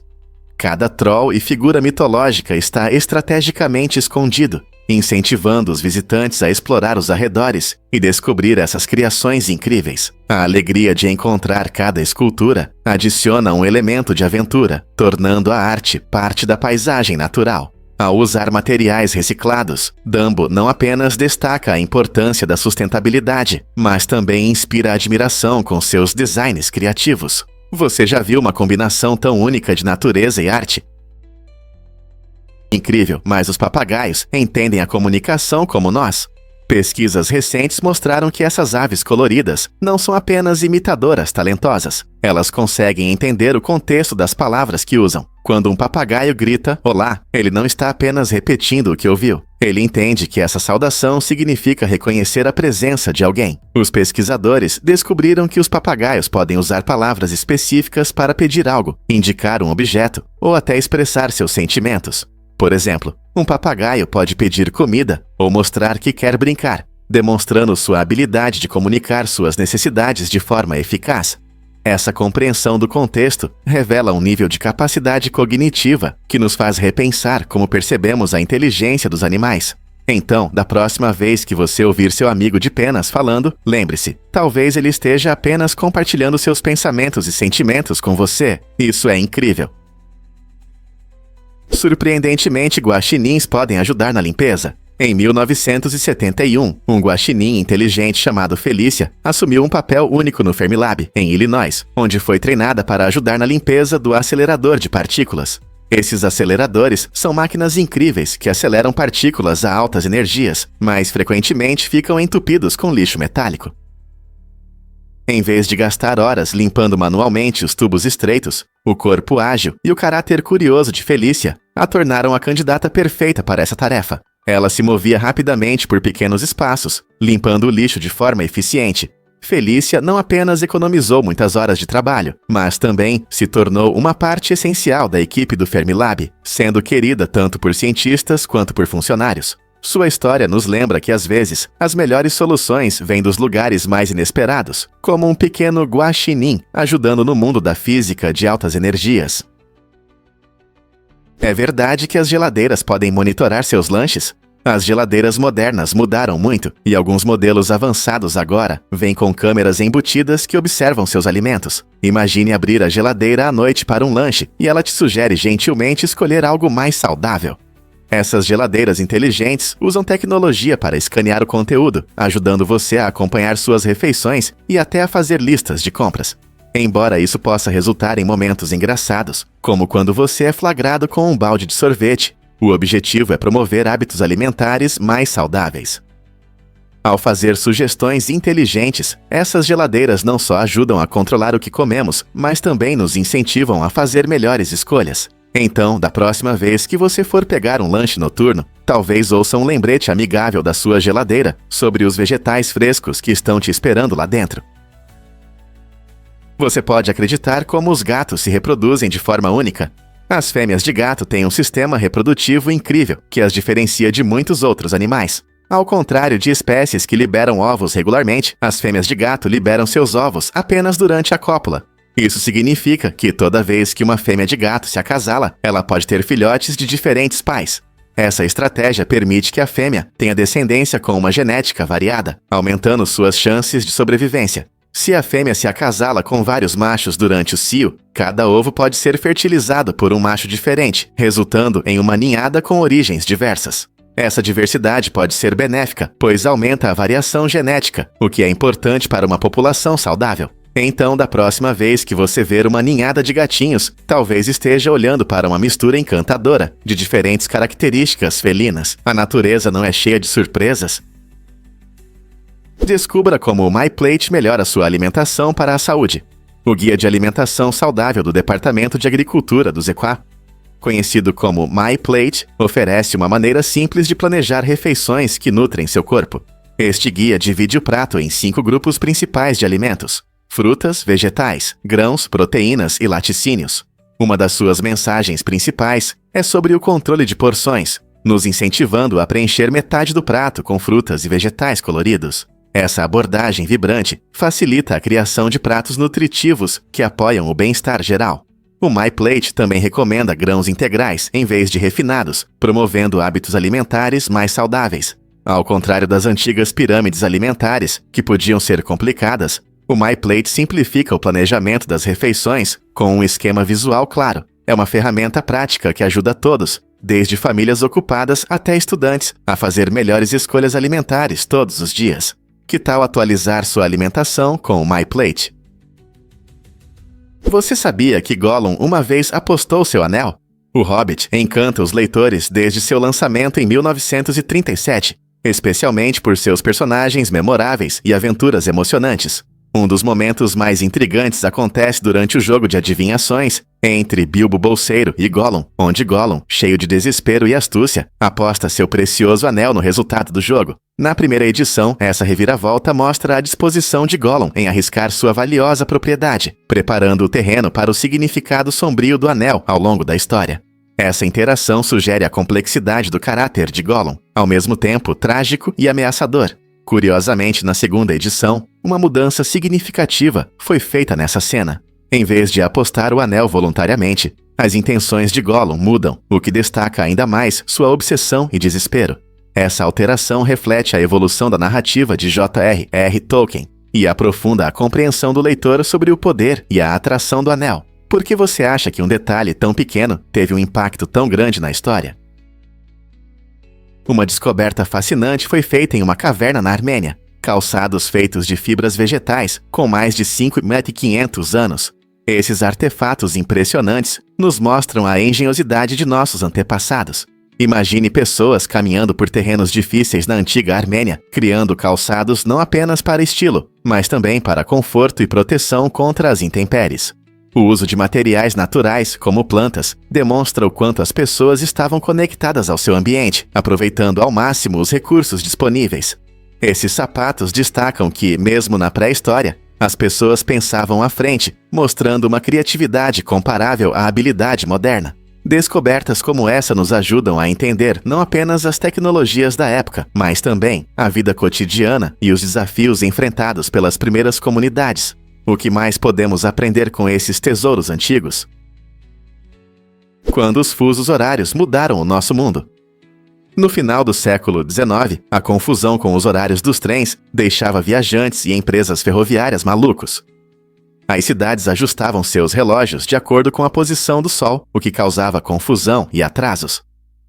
Cada troll e figura mitológica está estrategicamente escondido, incentivando os visitantes a explorar os arredores e descobrir essas criações incríveis. A alegria de encontrar cada escultura adiciona um elemento de aventura, tornando a arte parte da paisagem natural. Ao usar materiais reciclados, Dambo não apenas destaca a importância da sustentabilidade, mas também inspira admiração com seus designs criativos. Você já viu uma combinação tão única de natureza e arte? Incrível, mas os papagaios entendem a comunicação como nós. Pesquisas recentes mostraram que essas aves coloridas não são apenas imitadoras talentosas. Elas conseguem entender o contexto das palavras que usam. Quando um papagaio grita "Olá", ele não está apenas repetindo o que ouviu. Ele entende que essa saudação significa reconhecer a presença de alguém. Os pesquisadores descobriram que os papagaios podem usar palavras específicas para pedir algo, indicar um objeto ou até expressar seus sentimentos. Por exemplo, um papagaio pode pedir comida ou mostrar que quer brincar, demonstrando sua habilidade de comunicar suas necessidades de forma eficaz. Essa compreensão do contexto revela um nível de capacidade cognitiva que nos faz repensar como percebemos a inteligência dos animais. Então, da próxima vez que você ouvir seu amigo de penas falando, lembre-se, talvez ele esteja apenas compartilhando seus pensamentos e sentimentos com você. Isso é incrível. Surpreendentemente, guaxinins podem ajudar na limpeza. Em 1971, um guaxinim inteligente chamado Felícia assumiu um papel único no Fermilab, em Illinois, onde foi treinada para ajudar na limpeza do acelerador de partículas. Esses aceleradores são máquinas incríveis que aceleram partículas a altas energias, mas frequentemente ficam entupidos com lixo metálico. Em vez de gastar horas limpando manualmente os tubos estreitos, o corpo ágil e o caráter curioso de Felícia a tornaram a candidata perfeita para essa tarefa. Ela se movia rapidamente por pequenos espaços, limpando o lixo de forma eficiente. Felícia não apenas economizou muitas horas de trabalho, mas também se tornou uma parte essencial da equipe do Fermilab, sendo querida tanto por cientistas quanto por funcionários. Sua história nos lembra que, às vezes, as melhores soluções vêm dos lugares mais inesperados, como um pequeno guaxinim ajudando no mundo da física de altas energias. É verdade que as geladeiras podem monitorar seus lanches? As geladeiras modernas mudaram muito e alguns modelos avançados agora vêm com câmeras embutidas que observam seus alimentos. Imagine abrir a geladeira à noite para um lanche e ela te sugere gentilmente escolher algo mais saudável. Essas geladeiras inteligentes usam tecnologia para escanear o conteúdo, ajudando você a acompanhar suas refeições e até a fazer listas de compras. Embora isso possa resultar em momentos engraçados, como quando você é flagrado com um balde de sorvete, o objetivo é promover hábitos alimentares mais saudáveis. Ao fazer sugestões inteligentes, essas geladeiras não só ajudam a controlar o que comemos, mas também nos incentivam a fazer melhores escolhas. Então, da próxima vez que você for pegar um lanche noturno, talvez ouça um lembrete amigável da sua geladeira sobre os vegetais frescos que estão te esperando lá dentro. Você pode acreditar como os gatos se reproduzem de forma única. As fêmeas de gato têm um sistema reprodutivo incrível que as diferencia de muitos outros animais. Ao contrário de espécies que liberam ovos regularmente, as fêmeas de gato liberam seus ovos apenas durante a cópula. Isso significa que toda vez que uma fêmea de gato se acasala, ela pode ter filhotes de diferentes pais. Essa estratégia permite que a fêmea tenha descendência com uma genética variada, aumentando suas chances de sobrevivência. Se a fêmea se acasala com vários machos durante o cio, cada ovo pode ser fertilizado por um macho diferente, resultando em uma ninhada com origens diversas. Essa diversidade pode ser benéfica, pois aumenta a variação genética, o que é importante para uma população saudável. Então, da próxima vez que você ver uma ninhada de gatinhos, talvez esteja olhando para uma mistura encantadora de diferentes características felinas. A natureza não é cheia de surpresas? Descubra como o MyPlate melhora sua alimentação para a saúde. O Guia de Alimentação Saudável do Departamento de Agricultura do Zequá, conhecido como MyPlate, oferece uma maneira simples de planejar refeições que nutrem seu corpo. Este guia divide o prato em 5 grupos principais de alimentos: frutas, vegetais, grãos, proteínas e laticínios. Uma das suas mensagens principais é sobre o controle de porções, nos incentivando a preencher metade do prato com frutas e vegetais coloridos. Essa abordagem vibrante facilita a criação de pratos nutritivos que apoiam o bem-estar geral. O MyPlate também recomenda grãos integrais em vez de refinados, promovendo hábitos alimentares mais saudáveis. Ao contrário das antigas pirâmides alimentares, que podiam ser complicadas, o MyPlate simplifica o planejamento das refeições com um esquema visual claro. É uma ferramenta prática que ajuda todos, desde famílias ocupadas até estudantes, a fazer melhores escolhas alimentares todos os dias. Que tal atualizar sua alimentação com o MyPlate? Você sabia que Gollum uma vez apostou seu anel? O Hobbit encanta os leitores desde seu lançamento em 1937, especialmente por seus personagens memoráveis e aventuras emocionantes. Um dos momentos mais intrigantes acontece durante o jogo de adivinhações entre Bilbo Bolseiro e Gollum, onde Gollum, cheio de desespero e astúcia, aposta seu precioso anel no resultado do jogo. Na primeira edição, essa reviravolta mostra a disposição de Gollum em arriscar sua valiosa propriedade, preparando o terreno para o significado sombrio do anel ao longo da história. Essa interação sugere a complexidade do caráter de Gollum, ao mesmo tempo trágico e ameaçador. Curiosamente, na segunda edição, uma mudança significativa foi feita nessa cena. Em vez de apostar o anel voluntariamente, as intenções de Gollum mudam, o que destaca ainda mais sua obsessão e desespero. Essa alteração reflete a evolução da narrativa de J.R.R. Tolkien e aprofunda a compreensão do leitor sobre o poder e a atração do anel. Por que você acha que um detalhe tão pequeno teve um impacto tão grande na história? Uma descoberta fascinante foi feita em uma caverna na Armênia. Calçados feitos de fibras vegetais com mais de 5.500 anos. Esses artefatos impressionantes nos mostram a engenhosidade de nossos antepassados. Imagine pessoas caminhando por terrenos difíceis na antiga Armênia, criando calçados não apenas para estilo, mas também para conforto e proteção contra as intempéries. O uso de materiais naturais, como plantas, demonstra o quanto as pessoas estavam conectadas ao seu ambiente, aproveitando ao máximo os recursos disponíveis. Esses sapatos destacam que, mesmo na pré-história, as pessoas pensavam à frente, mostrando uma criatividade comparável à habilidade moderna. Descobertas como essa nos ajudam a entender não apenas as tecnologias da época, mas também a vida cotidiana e os desafios enfrentados pelas primeiras comunidades. O que mais podemos aprender com esses tesouros antigos? Quando os fusos horários mudaram o nosso mundo. No final do século XIX, a confusão com os horários dos trens deixava viajantes e empresas ferroviárias malucos. As cidades ajustavam seus relógios de acordo com a posição do Sol, o que causava confusão e atrasos.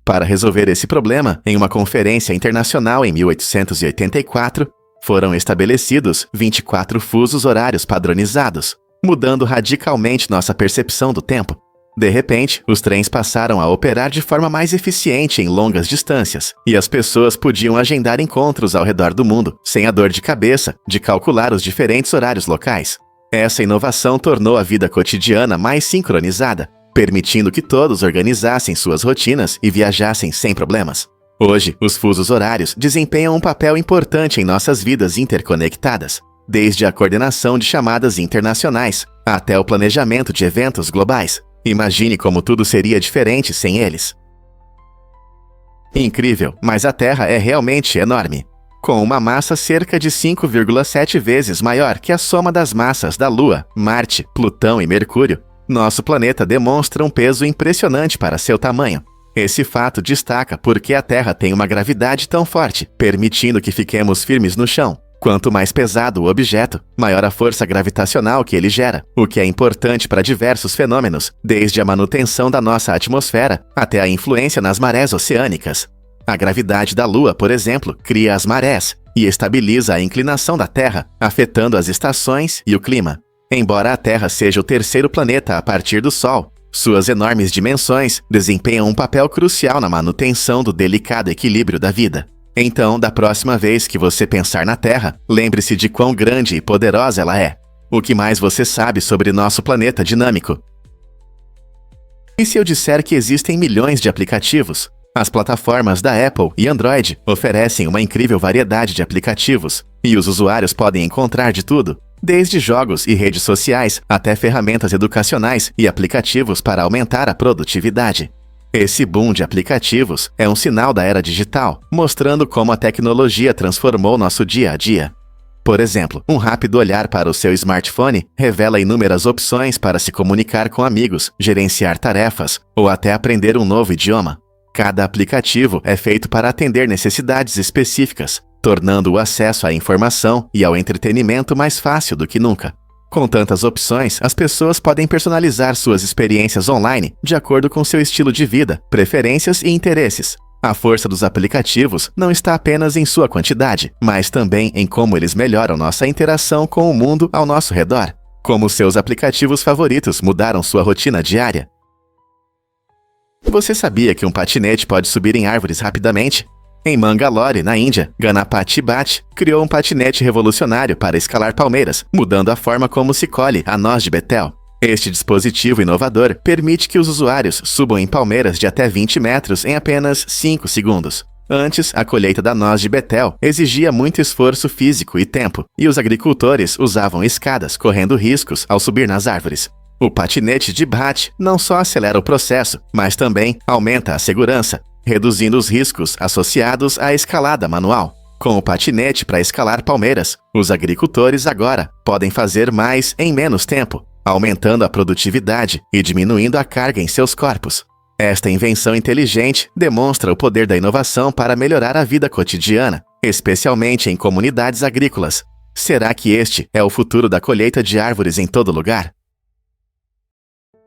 Para resolver esse problema, em uma conferência internacional em 1884, foram estabelecidos 24 fusos horários padronizados, mudando radicalmente nossa percepção do tempo. De repente, os trens passaram a operar de forma mais eficiente em longas distâncias, e as pessoas podiam agendar encontros ao redor do mundo, sem a dor de cabeça de calcular os diferentes horários locais. Essa inovação tornou a vida cotidiana mais sincronizada, permitindo que todos organizassem suas rotinas e viajassem sem problemas. Hoje, os fusos horários desempenham um papel importante em nossas vidas interconectadas, desde a coordenação de chamadas internacionais até o planejamento de eventos globais. Imagine como tudo seria diferente sem eles. Incrível, mas a Terra é realmente enorme. Com uma massa cerca de 5,7 vezes maior que a soma das massas da Lua, Marte, Plutão e Mercúrio, nosso planeta demonstra um peso impressionante para seu tamanho. Esse fato destaca porque a Terra tem uma gravidade tão forte, permitindo que fiquemos firmes no chão. Quanto mais pesado o objeto, maior a força gravitacional que ele gera, o que é importante para diversos fenômenos, desde a manutenção da nossa atmosfera até a influência nas marés oceânicas. A gravidade da Lua, por exemplo, cria as marés e estabiliza a inclinação da Terra, afetando as estações e o clima. Embora a Terra seja o terceiro planeta a partir do Sol, suas enormes dimensões desempenham um papel crucial na manutenção do delicado equilíbrio da vida. Então, da próxima vez que você pensar na Terra, lembre-se de quão grande e poderosa ela é. O que mais você sabe sobre nosso planeta dinâmico? E se eu disser que existem milhões de aplicativos? As plataformas da Apple e Android oferecem uma incrível variedade de aplicativos, e os usuários podem encontrar de tudo, desde jogos e redes sociais até ferramentas educacionais e aplicativos para aumentar a produtividade. Esse boom de aplicativos é um sinal da era digital, mostrando como a tecnologia transformou nosso dia a dia. Por exemplo, um rápido olhar para o seu smartphone revela inúmeras opções para se comunicar com amigos, gerenciar tarefas ou até aprender um novo idioma. Cada aplicativo é feito para atender necessidades específicas, tornando o acesso à informação e ao entretenimento mais fácil do que nunca. Com tantas opções, as pessoas podem personalizar suas experiências online de acordo com seu estilo de vida, preferências e interesses. A força dos aplicativos não está apenas em sua quantidade, mas também em como eles melhoram nossa interação com o mundo ao nosso redor. Como seus aplicativos favoritos mudaram sua rotina diária. Você sabia que um patinete pode subir em árvores rapidamente? Em Mangalore, na Índia, Ganapati Bhatt criou um patinete revolucionário para escalar palmeiras, mudando a forma como se colhe a noz de Betel. Este dispositivo inovador permite que os usuários subam em palmeiras de até 20 metros em apenas 5 segundos. Antes, a colheita da noz de Betel exigia muito esforço físico e tempo, e os agricultores usavam escadas correndo riscos ao subir nas árvores. O patinete de Bhatt não só acelera o processo, mas também aumenta a segurança, reduzindo os riscos associados à escalada manual. Com o patinete para escalar palmeiras, os agricultores agora podem fazer mais em menos tempo, aumentando a produtividade e diminuindo a carga em seus corpos. Esta invenção inteligente demonstra o poder da inovação para melhorar a vida cotidiana, especialmente em comunidades agrícolas. Será que este é o futuro da colheita de árvores em todo lugar?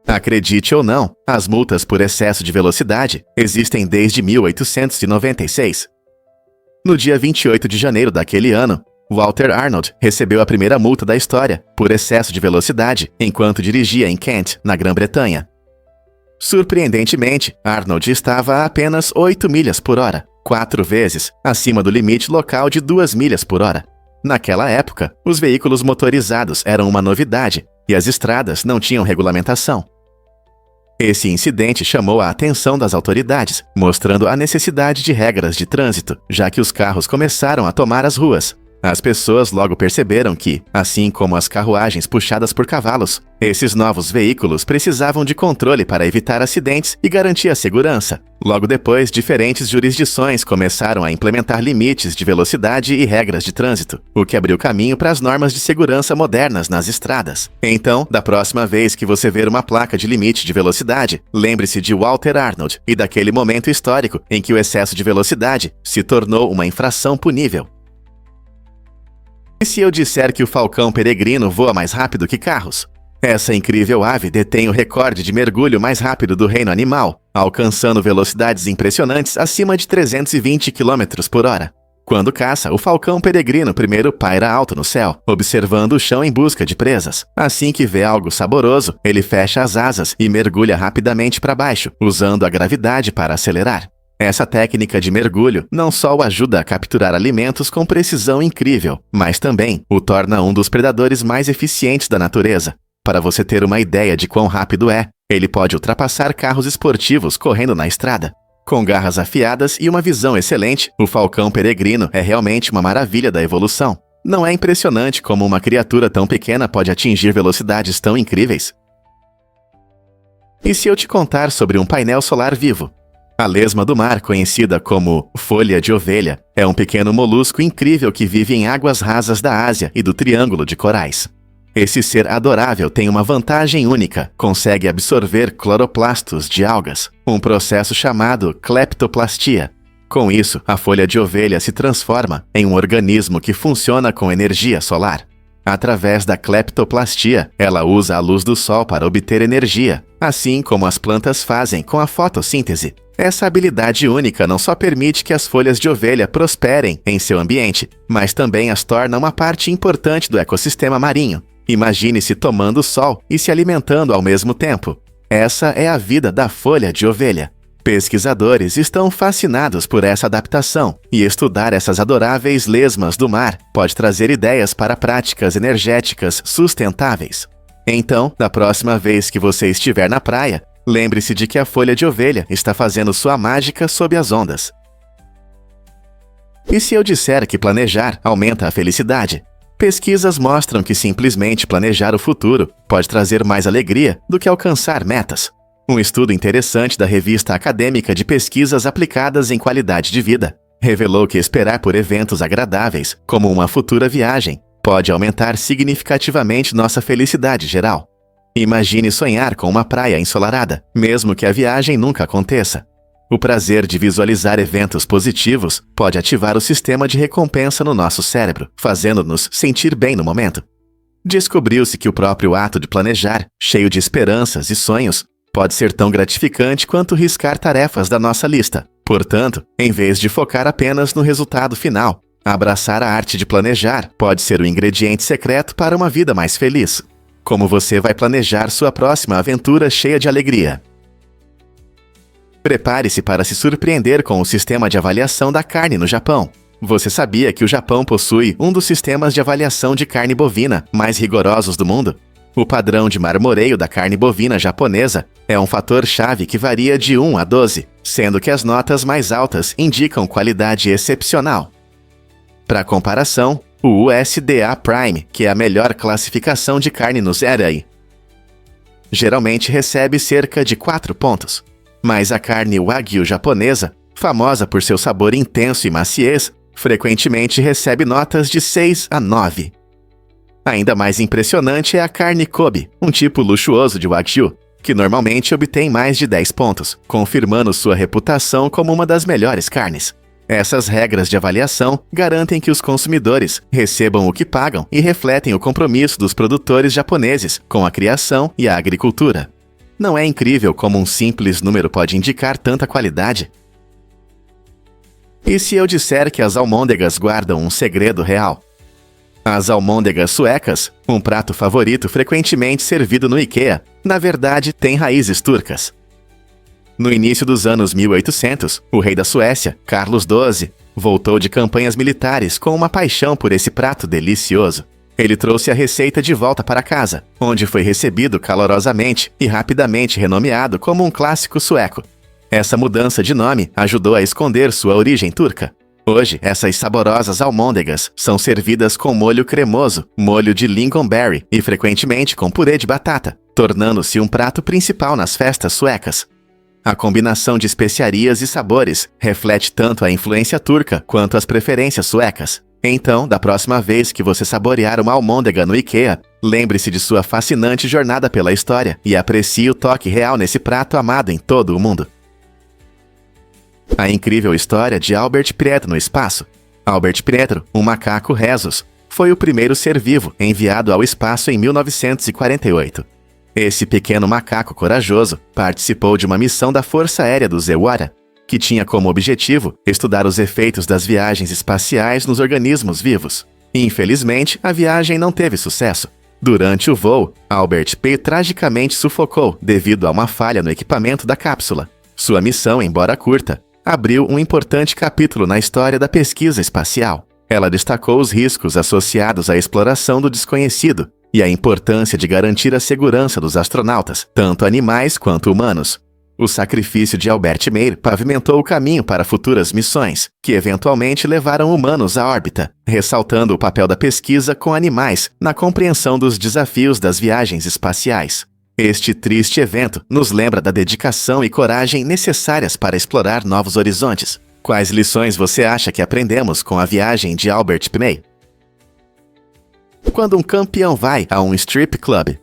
Acredite ou não, as multas por excesso de velocidade existem desde 1896. No dia 28 de janeiro daquele ano, Walter Arnold recebeu a primeira multa da história por excesso de velocidade enquanto dirigia em Kent, na Grã-Bretanha. Surpreendentemente, Arnold estava a apenas 8 milhas por hora, 4 vezes acima do limite local de 2 milhas por hora. Naquela época, os veículos motorizados eram uma novidade e as estradas não tinham regulamentação. Esse incidente chamou a atenção das autoridades, mostrando a necessidade de regras de trânsito, já que os carros começaram a tomar as ruas. As pessoas logo perceberam que, assim como as carruagens puxadas por cavalos, esses novos veículos precisavam de controle para evitar acidentes e garantir a segurança. Logo depois, diferentes jurisdições começaram a implementar limites de velocidade e regras de trânsito, o que abriu caminho para as normas de segurança modernas nas estradas. Então, da próxima vez que você ver uma placa de limite de velocidade, lembre-se de Walter Arnold e daquele momento histórico em que o excesso de velocidade se tornou uma infração punível. E se eu disser que o falcão peregrino voa mais rápido que carros? Essa incrível ave detém o recorde de mergulho mais rápido do reino animal, alcançando velocidades impressionantes acima de 320 km por hora. Quando caça, o falcão peregrino primeiro paira alto no céu, observando o chão em busca de presas. Assim que vê algo saboroso, ele fecha as asas e mergulha rapidamente para baixo, usando a gravidade para acelerar. Essa técnica de mergulho não só o ajuda a capturar alimentos com precisão incrível, mas também o torna um dos predadores mais eficientes da natureza. Para você ter uma ideia de quão rápido é, ele pode ultrapassar carros esportivos correndo na estrada. Com garras afiadas e uma visão excelente, o falcão peregrino é realmente uma maravilha da evolução. Não é impressionante como uma criatura tão pequena pode atingir velocidades tão incríveis? E se eu te contar sobre um painel solar vivo? A lesma do mar, conhecida como folha de ovelha, é um pequeno molusco incrível que vive em águas rasas da Ásia e do Triângulo de Corais. Esse ser adorável tem uma vantagem única: consegue absorver cloroplastos de algas, um processo chamado cleptoplastia. Com isso, a folha de ovelha se transforma em um organismo que funciona com energia solar. Através da cleptoplastia, ela usa a luz do sol para obter energia, assim como as plantas fazem com a fotossíntese. Essa habilidade única não só permite que as folhas de ovelha prosperem em seu ambiente, mas também as torna uma parte importante do ecossistema marinho. Imagine-se tomando sol e se alimentando ao mesmo tempo. Essa é a vida da folha de ovelha. Pesquisadores estão fascinados por essa adaptação, e estudar essas adoráveis lesmas do mar pode trazer ideias para práticas energéticas sustentáveis. Então, da próxima vez que você estiver na praia, lembre-se de que a folha de ovelha está fazendo sua mágica sob as ondas. E se eu disser que planejar aumenta a felicidade? Pesquisas mostram que simplesmente planejar o futuro pode trazer mais alegria do que alcançar metas. Um estudo interessante da revista acadêmica de pesquisas aplicadas em qualidade de vida revelou que esperar por eventos agradáveis, como uma futura viagem, pode aumentar significativamente nossa felicidade geral. Imagine sonhar com uma praia ensolarada, mesmo que a viagem nunca aconteça. O prazer de visualizar eventos positivos pode ativar o sistema de recompensa no nosso cérebro, fazendo-nos sentir bem no momento. Descobriu-se que o próprio ato de planejar, cheio de esperanças e sonhos, pode ser tão gratificante quanto riscar tarefas da nossa lista. Portanto, em vez de focar apenas no resultado final, abraçar a arte de planejar pode ser o ingrediente secreto para uma vida mais feliz. Como você vai planejar sua próxima aventura cheia de alegria? Prepare-se para se surpreender com o sistema de avaliação da carne no Japão. Você sabia que o Japão possui um dos sistemas de avaliação de carne bovina mais rigorosos do mundo? O padrão de marmoreio da carne bovina japonesa é um fator-chave que varia de 1 a 12, sendo que as notas mais altas indicam qualidade excepcional. Para comparação, o USDA Prime, que é a melhor classificação de carne no Zerai, geralmente recebe cerca de 4 pontos. Mas a carne Wagyu japonesa, famosa por seu sabor intenso e maciez, frequentemente recebe notas de 6 a 9. Ainda mais impressionante é a carne Kobe, um tipo luxuoso de Wagyu, que normalmente obtém mais de 10 pontos, confirmando sua reputação como uma das melhores carnes. Essas regras de avaliação garantem que os consumidores recebam o que pagam e refletem o compromisso dos produtores japoneses com a criação e a agricultura. Não é incrível como um simples número pode indicar tanta qualidade? E se eu disser que as almôndegas guardam um segredo real? As almôndegas suecas, um prato favorito frequentemente servido no IKEA, na verdade têm raízes turcas. No início dos anos 1800, o rei da Suécia, Carlos XII, voltou de campanhas militares com uma paixão por esse prato delicioso. Ele trouxe a receita de volta para casa, onde foi recebido calorosamente e rapidamente renomeado como um clássico sueco. Essa mudança de nome ajudou a esconder sua origem turca. Hoje, essas saborosas almôndegas são servidas com molho cremoso, molho de lingonberry e frequentemente com purê de batata, tornando-se um prato principal nas festas suecas. A combinação de especiarias e sabores reflete tanto a influência turca quanto as preferências suecas. Então, da próxima vez que você saborear uma almôndega no IKEA, lembre-se de sua fascinante jornada pela história e aprecie o toque real nesse prato amado em todo o mundo. A incrível história de Albert Pietro no espaço. Albert Pietro, um macaco rhesus, foi o primeiro ser vivo enviado ao espaço em 1948. Esse pequeno macaco corajoso participou de uma missão da Força Aérea do Zewara, que tinha como objetivo estudar os efeitos das viagens espaciais nos organismos vivos. Infelizmente, a viagem não teve sucesso. Durante o voo, Albert P. tragicamente sufocou devido a uma falha no equipamento da cápsula. Sua missão, embora curta, abriu um importante capítulo na história da pesquisa espacial. Ela destacou os riscos associados à exploração do desconhecido e a importância de garantir a segurança dos astronautas, tanto animais quanto humanos. O sacrifício de Albert Meyer pavimentou o caminho para futuras missões, que eventualmente levaram humanos à órbita, ressaltando o papel da pesquisa com animais na compreensão dos desafios das viagens espaciais. Este triste evento nos lembra da dedicação e coragem necessárias para explorar novos horizontes. Quais lições você acha que aprendemos com a viagem de Albert Meyer? Quando um campeão vai a um strip club.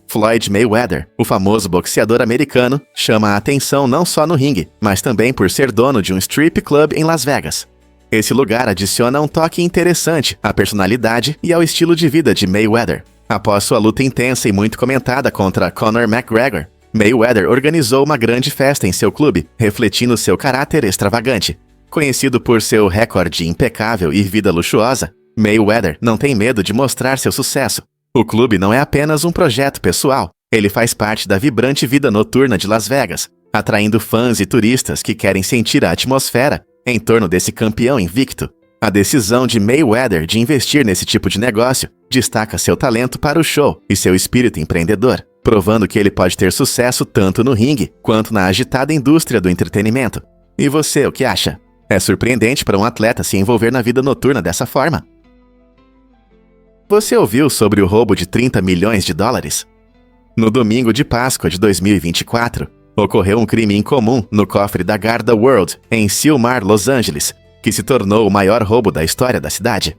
Floyd Mayweather, o famoso boxeador americano, chama a atenção não só no ringue, mas também por ser dono de um strip club em Las Vegas. Esse lugar adiciona um toque interessante à personalidade e ao estilo de vida de Mayweather. Após sua luta intensa e muito comentada contra Conor McGregor, Mayweather organizou uma grande festa em seu clube, refletindo seu caráter extravagante. Conhecido por seu recorde impecável e vida luxuosa, Mayweather não tem medo de mostrar seu sucesso. O clube não é apenas um projeto pessoal, ele faz parte da vibrante vida noturna de Las Vegas, atraindo fãs e turistas que querem sentir a atmosfera em torno desse campeão invicto. A decisão de Mayweather de investir nesse tipo de negócio destaca seu talento para o show e seu espírito empreendedor, provando que ele pode ter sucesso tanto no ringue quanto na agitada indústria do entretenimento. E você, o que acha? É surpreendente para um atleta se envolver na vida noturna dessa forma? Você ouviu sobre o roubo de 30 milhões de dólares? No domingo de Páscoa de 2024, ocorreu um crime incomum no cofre da Garda World, em Sylmar, Los Angeles, que se tornou o maior roubo da história da cidade.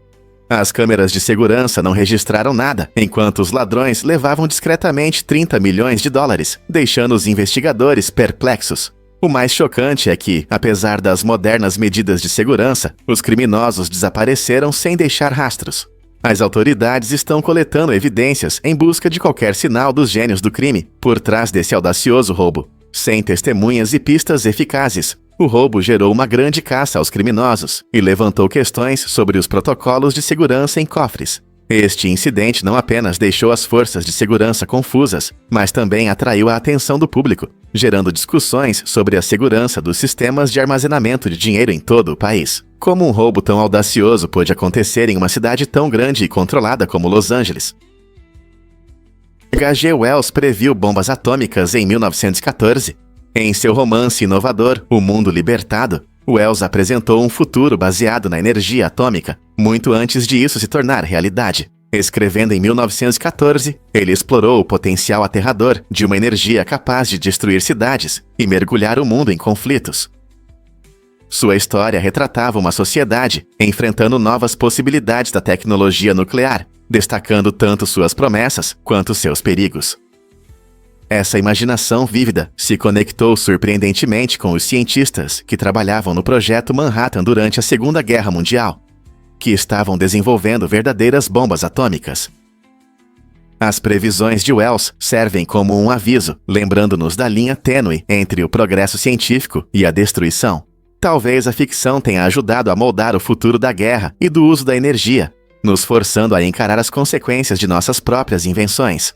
As câmeras de segurança não registraram nada, enquanto os ladrões levavam discretamente 30 milhões de dólares, deixando os investigadores perplexos. O mais chocante é que, apesar das modernas medidas de segurança, os criminosos desapareceram sem deixar rastros. As autoridades estão coletando evidências em busca de qualquer sinal dos gênios do crime por trás desse audacioso roubo. Sem testemunhas e pistas eficazes, o roubo gerou uma grande caça aos criminosos e levantou questões sobre os protocolos de segurança em cofres. Este incidente não apenas deixou as forças de segurança confusas, mas também atraiu a atenção do público, gerando discussões sobre a segurança dos sistemas de armazenamento de dinheiro em todo o país. Como um roubo tão audacioso pôde acontecer em uma cidade tão grande e controlada como Los Angeles? H.G. Wells previu bombas atômicas em 1914. Em seu romance inovador, O Mundo Libertado, Wells apresentou um futuro baseado na energia atômica, muito antes de isso se tornar realidade. Escrevendo em 1914, ele explorou o potencial aterrador de uma energia capaz de destruir cidades e mergulhar o mundo em conflitos. Sua história retratava uma sociedade enfrentando novas possibilidades da tecnologia nuclear, destacando tanto suas promessas quanto seus perigos. Essa imaginação vívida se conectou surpreendentemente com os cientistas que trabalhavam no Projeto Manhattan durante a Segunda Guerra Mundial, que estavam desenvolvendo verdadeiras bombas atômicas. As previsões de Wells servem como um aviso, lembrando-nos da linha tênue entre o progresso científico e a destruição. Talvez a ficção tenha ajudado a moldar o futuro da guerra e do uso da energia, nos forçando a encarar as consequências de nossas próprias invenções.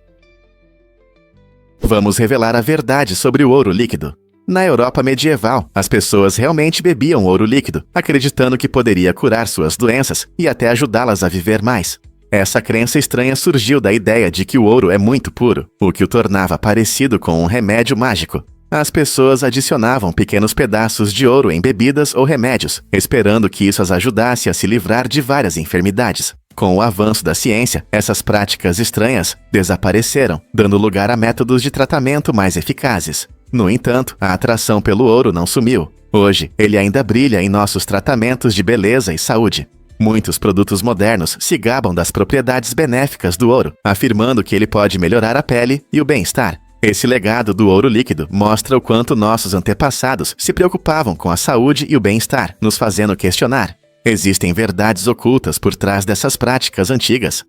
Vamos revelar a verdade sobre o ouro líquido. Na Europa medieval, as pessoas realmente bebiam ouro líquido, acreditando que poderia curar suas doenças e até ajudá-las a viver mais. Essa crença estranha surgiu da ideia de que o ouro é muito puro, o que o tornava parecido com um remédio mágico. As pessoas adicionavam pequenos pedaços de ouro em bebidas ou remédios, esperando que isso as ajudasse a se livrar de várias enfermidades. Com o avanço da ciência, essas práticas estranhas desapareceram, dando lugar a métodos de tratamento mais eficazes. No entanto, a atração pelo ouro não sumiu. Hoje, ele ainda brilha em nossos tratamentos de beleza e saúde. Muitos produtos modernos se gabam das propriedades benéficas do ouro, afirmando que ele pode melhorar a pele e o bem-estar. Esse legado do ouro líquido mostra o quanto nossos antepassados se preocupavam com a saúde e o bem-estar, nos fazendo questionar: existem verdades ocultas por trás dessas práticas antigas?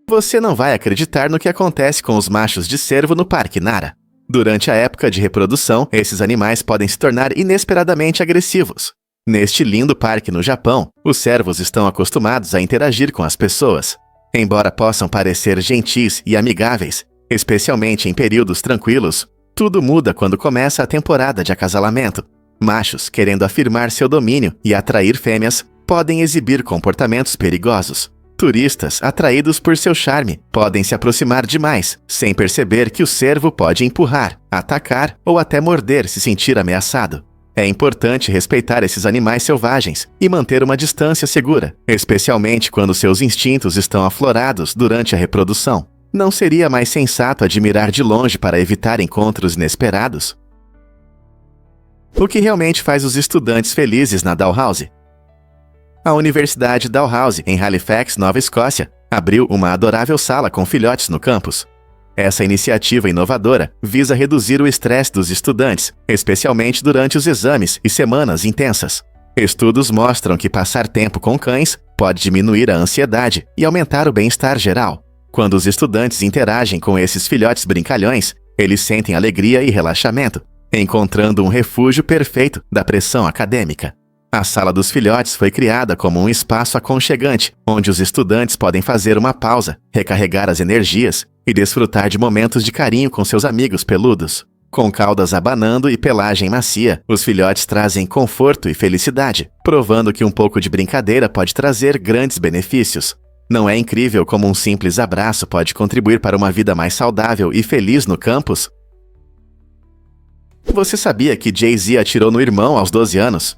Você não vai acreditar no que acontece com os machos de cervo no Parque Nara. Durante a época de reprodução, esses animais podem se tornar inesperadamente agressivos. Neste lindo parque no Japão, os cervos estão acostumados a interagir com as pessoas. Embora possam parecer gentis e amigáveis, especialmente em períodos tranquilos, tudo muda quando começa a temporada de acasalamento. Machos, querendo afirmar seu domínio e atrair fêmeas, podem exibir comportamentos perigosos. Turistas, atraídos por seu charme, podem se aproximar demais, sem perceber que o cervo pode empurrar, atacar ou até morder se sentir ameaçado. É importante respeitar esses animais selvagens e manter uma distância segura, especialmente quando seus instintos estão aflorados durante a reprodução. Não seria mais sensato admirar de longe para evitar encontros inesperados? O que realmente faz os estudantes felizes na Dalhousie? A Universidade Dalhousie, em Halifax, Nova Escócia, abriu uma adorável sala com filhotes no campus. Essa iniciativa inovadora visa reduzir o estresse dos estudantes, especialmente durante os exames e semanas intensas. Estudos mostram que passar tempo com cães pode diminuir a ansiedade e aumentar o bem-estar geral. Quando os estudantes interagem com esses filhotes brincalhões, eles sentem alegria e relaxamento, encontrando um refúgio perfeito da pressão acadêmica. A Sala dos Filhotes foi criada como um espaço aconchegante, onde os estudantes podem fazer uma pausa, recarregar as energias e desfrutar de momentos de carinho com seus amigos peludos. Com caudas abanando e pelagem macia, os filhotes trazem conforto e felicidade, provando que um pouco de brincadeira pode trazer grandes benefícios. Não é incrível como um simples abraço pode contribuir para uma vida mais saudável e feliz no campus? Você sabia que Jay-Z atirou no irmão aos 12 anos?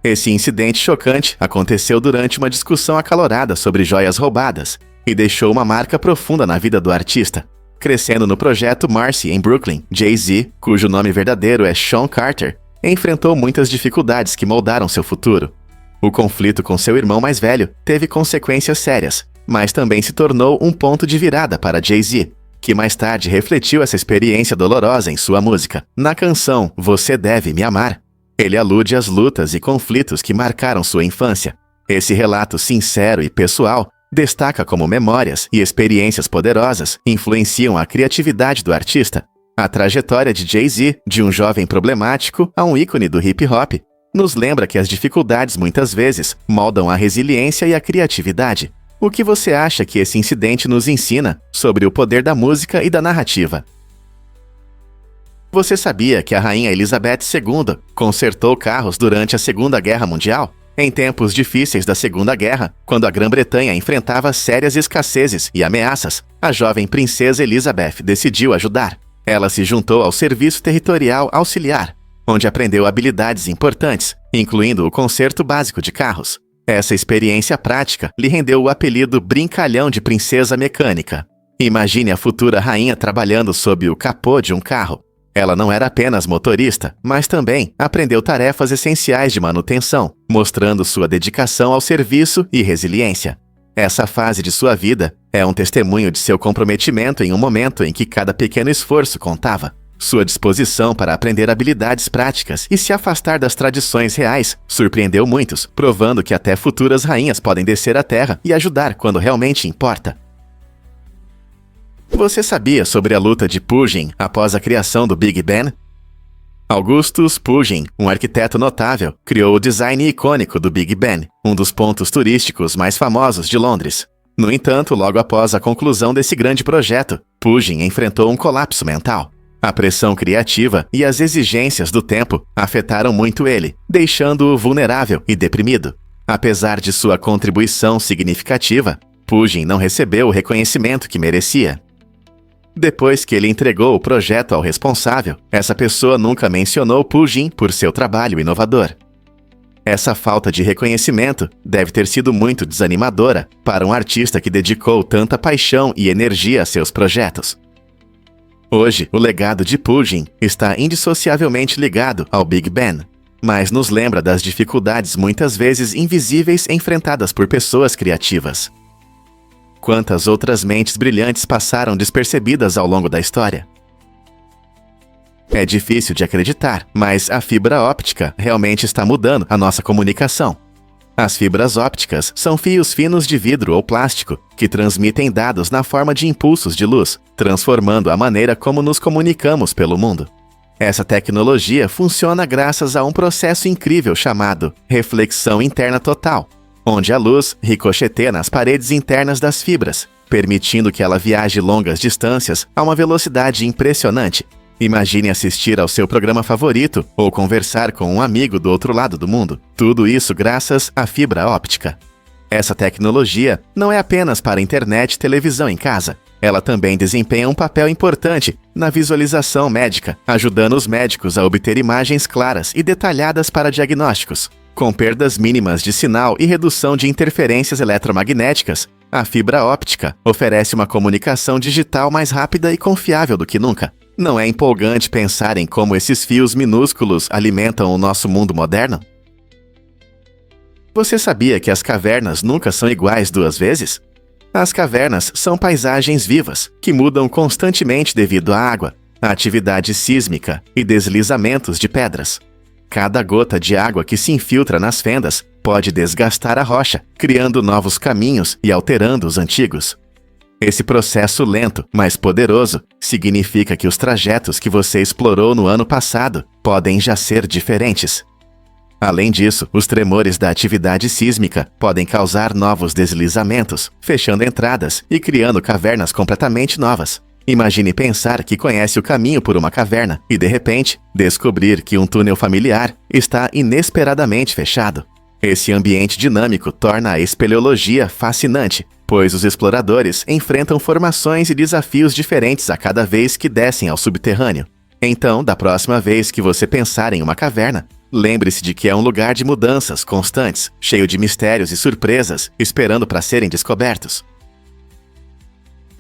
Esse incidente chocante aconteceu durante uma discussão acalorada sobre joias roubadas e deixou uma marca profunda na vida do artista. Crescendo no projeto Marcy em Brooklyn, Jay-Z, cujo nome verdadeiro é Sean Carter, enfrentou muitas dificuldades que moldaram seu futuro. O conflito com seu irmão mais velho teve consequências sérias, mas também se tornou um ponto de virada para Jay-Z, que mais tarde refletiu essa experiência dolorosa em sua música. Na canção Você Deve Me Amar, ele alude às lutas e conflitos que marcaram sua infância. Esse relato sincero e pessoal destaca como memórias e experiências poderosas influenciam a criatividade do artista. A trajetória de Jay-Z, de um jovem problemático a um ícone do hip-hop, nos lembra que as dificuldades muitas vezes moldam a resiliência e a criatividade. O que você acha que esse incidente nos ensina sobre o poder da música e da narrativa? Você sabia que a Rainha Elizabeth II consertou carros durante a Segunda Guerra Mundial? Em tempos difíceis da Segunda Guerra, quando a Grã-Bretanha enfrentava sérias escassezes e ameaças, a jovem princesa Elizabeth decidiu ajudar. Ela se juntou ao Serviço Territorial Auxiliar, onde aprendeu habilidades importantes, incluindo o conserto básico de carros. Essa experiência prática lhe rendeu o apelido Brincalhão de Princesa Mecânica. Imagine a futura rainha trabalhando sob o capô de um carro. Ela não era apenas motorista, mas também aprendeu tarefas essenciais de manutenção, mostrando sua dedicação ao serviço e resiliência. Essa fase de sua vida é um testemunho de seu comprometimento em um momento em que cada pequeno esforço contava. Sua disposição para aprender habilidades práticas e se afastar das tradições reais surpreendeu muitos, provando que até futuras rainhas podem descer à terra e ajudar quando realmente importa. Você sabia sobre a luta de Pugin após a criação do Big Ben? Augustus Pugin, um arquiteto notável, criou o design icônico do Big Ben, um dos pontos turísticos mais famosos de Londres. No entanto, logo após a conclusão desse grande projeto, Pugin enfrentou um colapso mental. A pressão criativa e as exigências do tempo afetaram muito ele, deixando-o vulnerável e deprimido. Apesar de sua contribuição significativa, Pugin não recebeu o reconhecimento que merecia. Depois que ele entregou o projeto ao responsável, essa pessoa nunca mencionou Pugin por seu trabalho inovador. Essa falta de reconhecimento deve ter sido muito desanimadora para um artista que dedicou tanta paixão e energia a seus projetos. Hoje, o legado de Pugin está indissociavelmente ligado ao Big Bang, mas nos lembra das dificuldades muitas vezes invisíveis enfrentadas por pessoas criativas. Quantas outras mentes brilhantes passaram despercebidas ao longo da história? É difícil de acreditar, mas a fibra óptica realmente está mudando a nossa comunicação. As fibras ópticas são fios finos de vidro ou plástico que transmitem dados na forma de impulsos de luz, transformando a maneira como nos comunicamos pelo mundo. Essa tecnologia funciona graças a um processo incrível chamado reflexão interna total, onde a luz ricocheteia nas paredes internas das fibras, permitindo que ela viaje longas distâncias a uma velocidade impressionante. Imagine assistir ao seu programa favorito ou conversar com um amigo do outro lado do mundo. Tudo isso graças à fibra óptica. Essa tecnologia não é apenas para internet e televisão em casa. Ela também desempenha um papel importante na visualização médica, ajudando os médicos a obter imagens claras e detalhadas para diagnósticos. Com perdas mínimas de sinal e redução de interferências eletromagnéticas, a fibra óptica oferece uma comunicação digital mais rápida e confiável do que nunca. Não é empolgante pensar em como esses fios minúsculos alimentam o nosso mundo moderno? Você sabia que as cavernas nunca são iguais duas vezes? As cavernas são paisagens vivas, que mudam constantemente devido à água, à atividade sísmica e deslizamentos de pedras. Cada gota de água que se infiltra nas fendas pode desgastar a rocha, criando novos caminhos e alterando os antigos. Esse processo lento, mas poderoso, significa que os trajetos que você explorou no ano passado podem já ser diferentes. Além disso, os tremores da atividade sísmica podem causar novos deslizamentos, fechando entradas e criando cavernas completamente novas. Imagine pensar que conhece o caminho por uma caverna e, de repente, descobrir que um túnel familiar está inesperadamente fechado. Esse ambiente dinâmico torna a espeleologia fascinante, pois os exploradores enfrentam formações e desafios diferentes a cada vez que descem ao subterrâneo. Então, da próxima vez que você pensar em uma caverna, lembre-se de que é um lugar de mudanças constantes, cheio de mistérios e surpresas, esperando para serem descobertos.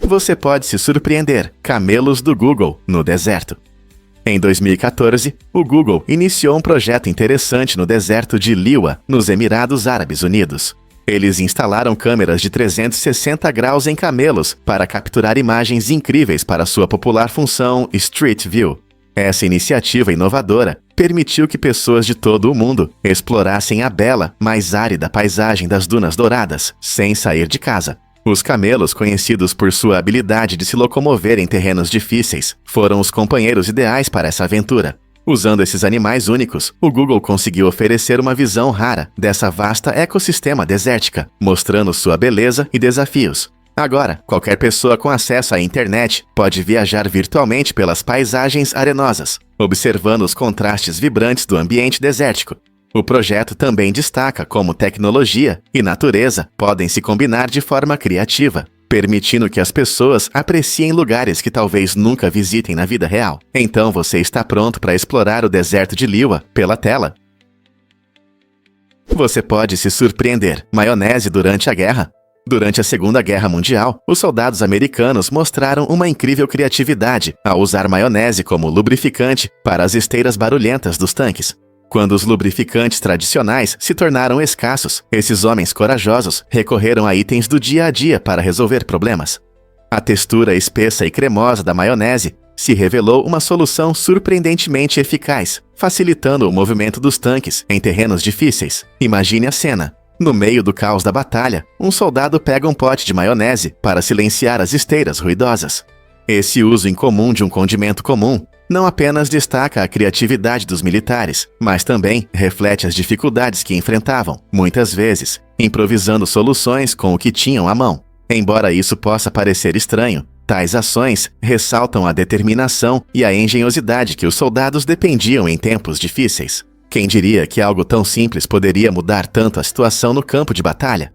Você pode se surpreender. Camelos do Google no deserto. Em 2014, o Google iniciou um projeto interessante no deserto de Liwa, nos Emirados Árabes Unidos. Eles instalaram câmeras de 360 graus em camelos para capturar imagens incríveis para sua popular função Street View. Essa iniciativa inovadora permitiu que pessoas de todo o mundo explorassem a bela, mais árida paisagem das Dunas Douradas, sem sair de casa. Os camelos, conhecidos por sua habilidade de se locomover em terrenos difíceis, foram os companheiros ideais para essa aventura. Usando esses animais únicos, o Google conseguiu oferecer uma visão rara dessa vasta ecossistema desértica, mostrando sua beleza e desafios. Agora, qualquer pessoa com acesso à internet pode viajar virtualmente pelas paisagens arenosas, observando os contrastes vibrantes do ambiente desértico. O projeto também destaca como tecnologia e natureza podem se combinar de forma criativa, permitindo que as pessoas apreciem lugares que talvez nunca visitem na vida real. Então você está pronto para explorar o deserto de Liwa pela tela? Você pode se surpreender. Maionese durante a guerra? Durante a Segunda Guerra Mundial, os soldados americanos mostraram uma incrível criatividade ao usar maionese como lubrificante para as esteiras barulhentas dos tanques. Quando os lubrificantes tradicionais se tornaram escassos, esses homens corajosos recorreram a itens do dia a dia para resolver problemas. A textura espessa e cremosa da maionese se revelou uma solução surpreendentemente eficaz, facilitando o movimento dos tanques em terrenos difíceis. Imagine a cena. No meio do caos da batalha, um soldado pega um pote de maionese para silenciar as esteiras ruidosas. Esse uso incomum de um condimento comum não apenas destaca a criatividade dos militares, mas também reflete as dificuldades que enfrentavam, muitas vezes, improvisando soluções com o que tinham à mão. Embora isso possa parecer estranho, tais ações ressaltam a determinação e a engenhosidade que os soldados dependiam em tempos difíceis. Quem diria que algo tão simples poderia mudar tanto a situação no campo de batalha?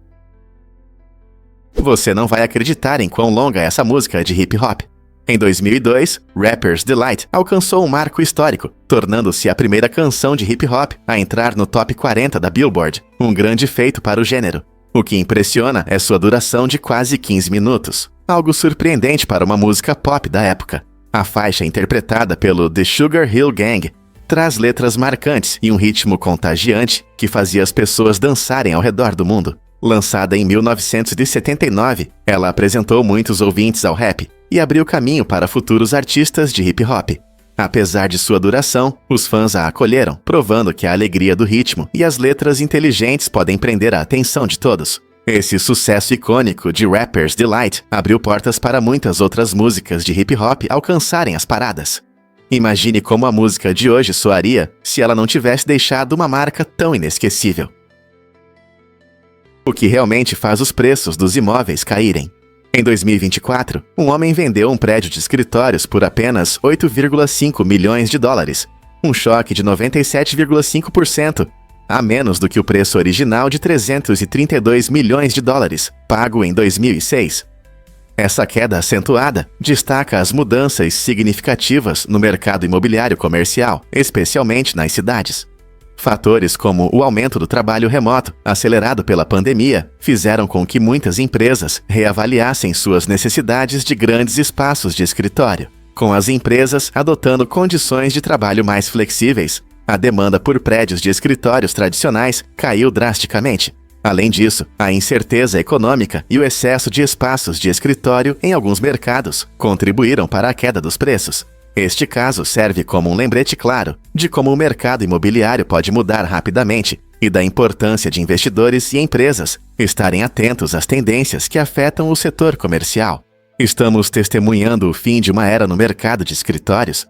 Você não vai acreditar em quão longa é essa música de hip hop. Em 2002, Rapper's Delight alcançou um marco histórico, tornando-se a primeira canção de hip-hop a entrar no top 40 da Billboard, um grande feito para o gênero. O que impressiona é sua duração de quase 15 minutos, algo surpreendente para uma música pop da época. A faixa interpretada pelo The Sugar Hill Gang traz letras marcantes e um ritmo contagiante que fazia as pessoas dançarem ao redor do mundo. Lançada em 1979, ela apresentou muitos ouvintes ao rap e abriu caminho para futuros artistas de hip-hop. Apesar de sua duração, os fãs a acolheram, provando que a alegria do ritmo e as letras inteligentes podem prender a atenção de todos. Esse sucesso icônico de Rapper's Delight abriu portas para muitas outras músicas de hip-hop alcançarem as paradas. Imagine como a música de hoje soaria se ela não tivesse deixado uma marca tão inesquecível. O que realmente faz os preços dos imóveis caírem. Em 2024, um homem vendeu um prédio de escritórios por apenas 8,5 milhões de dólares, um choque de 97,5%, a menos do que o preço original de 332 milhões de dólares, pago em 2006. Essa queda acentuada destaca as mudanças significativas no mercado imobiliário comercial, especialmente nas cidades. Fatores como o aumento do trabalho remoto, acelerado pela pandemia, fizeram com que muitas empresas reavaliassem suas necessidades de grandes espaços de escritório. Com as empresas adotando condições de trabalho mais flexíveis, a demanda por prédios de escritórios tradicionais caiu drasticamente. Além disso, a incerteza econômica e o excesso de espaços de escritório em alguns mercados contribuíram para a queda dos preços. Este caso serve como um lembrete claro de como o mercado imobiliário pode mudar rapidamente e da importância de investidores e empresas estarem atentos às tendências que afetam o setor comercial. Estamos testemunhando o fim de uma era no mercado de escritórios?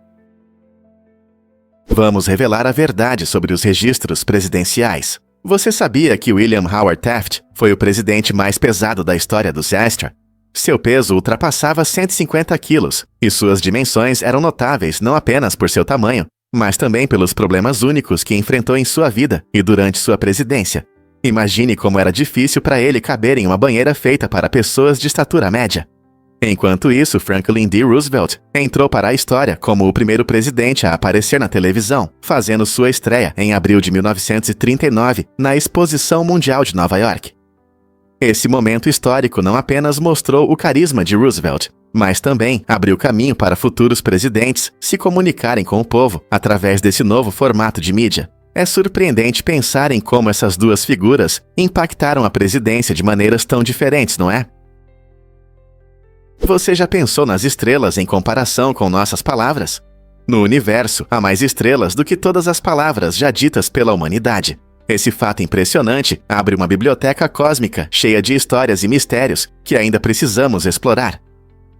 Vamos revelar a verdade sobre os registros presidenciais. Você sabia que William Howard Taft foi o presidente mais pesado da história do Astra? Seu peso ultrapassava 150 quilos, e suas dimensões eram notáveis não apenas por seu tamanho, mas também pelos problemas únicos que enfrentou em sua vida e durante sua presidência. Imagine como era difícil para ele caber em uma banheira feita para pessoas de estatura média. Enquanto isso, Franklin D. Roosevelt entrou para a história como o primeiro presidente a aparecer na televisão, fazendo sua estreia em abril de 1939 na Exposição Mundial de Nova York. Esse momento histórico não apenas mostrou o carisma de Roosevelt, mas também abriu caminho para futuros presidentes se comunicarem com o povo através desse novo formato de mídia. É surpreendente pensar em como essas duas figuras impactaram a presidência de maneiras tão diferentes, não é? Você já pensou nas estrelas em comparação com nossas palavras? No universo, há mais estrelas do que todas as palavras já ditas pela humanidade. Esse fato impressionante abre uma biblioteca cósmica cheia de histórias e mistérios que ainda precisamos explorar.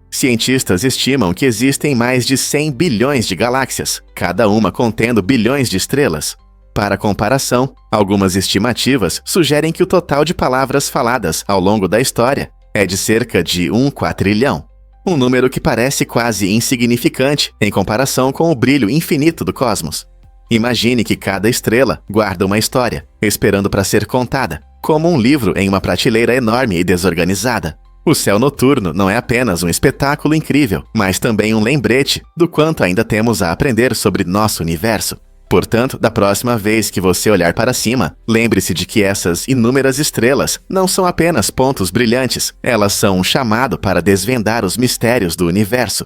Cientistas estimam que existem mais de 100 bilhões de galáxias, cada uma contendo bilhões de estrelas. Para comparação, algumas estimativas sugerem que o total de palavras faladas ao longo da história é de cerca de 1 quatrilhão, um número que parece quase insignificante em comparação com o brilho infinito do cosmos. Imagine que cada estrela guarda uma história, esperando para ser contada, como um livro em uma prateleira enorme e desorganizada. O céu noturno não é apenas um espetáculo incrível, mas também um lembrete do quanto ainda temos a aprender sobre nosso universo. Portanto, da próxima vez que você olhar para cima, lembre-se de que essas inúmeras estrelas não são apenas pontos brilhantes, elas são um chamado para desvendar os mistérios do universo.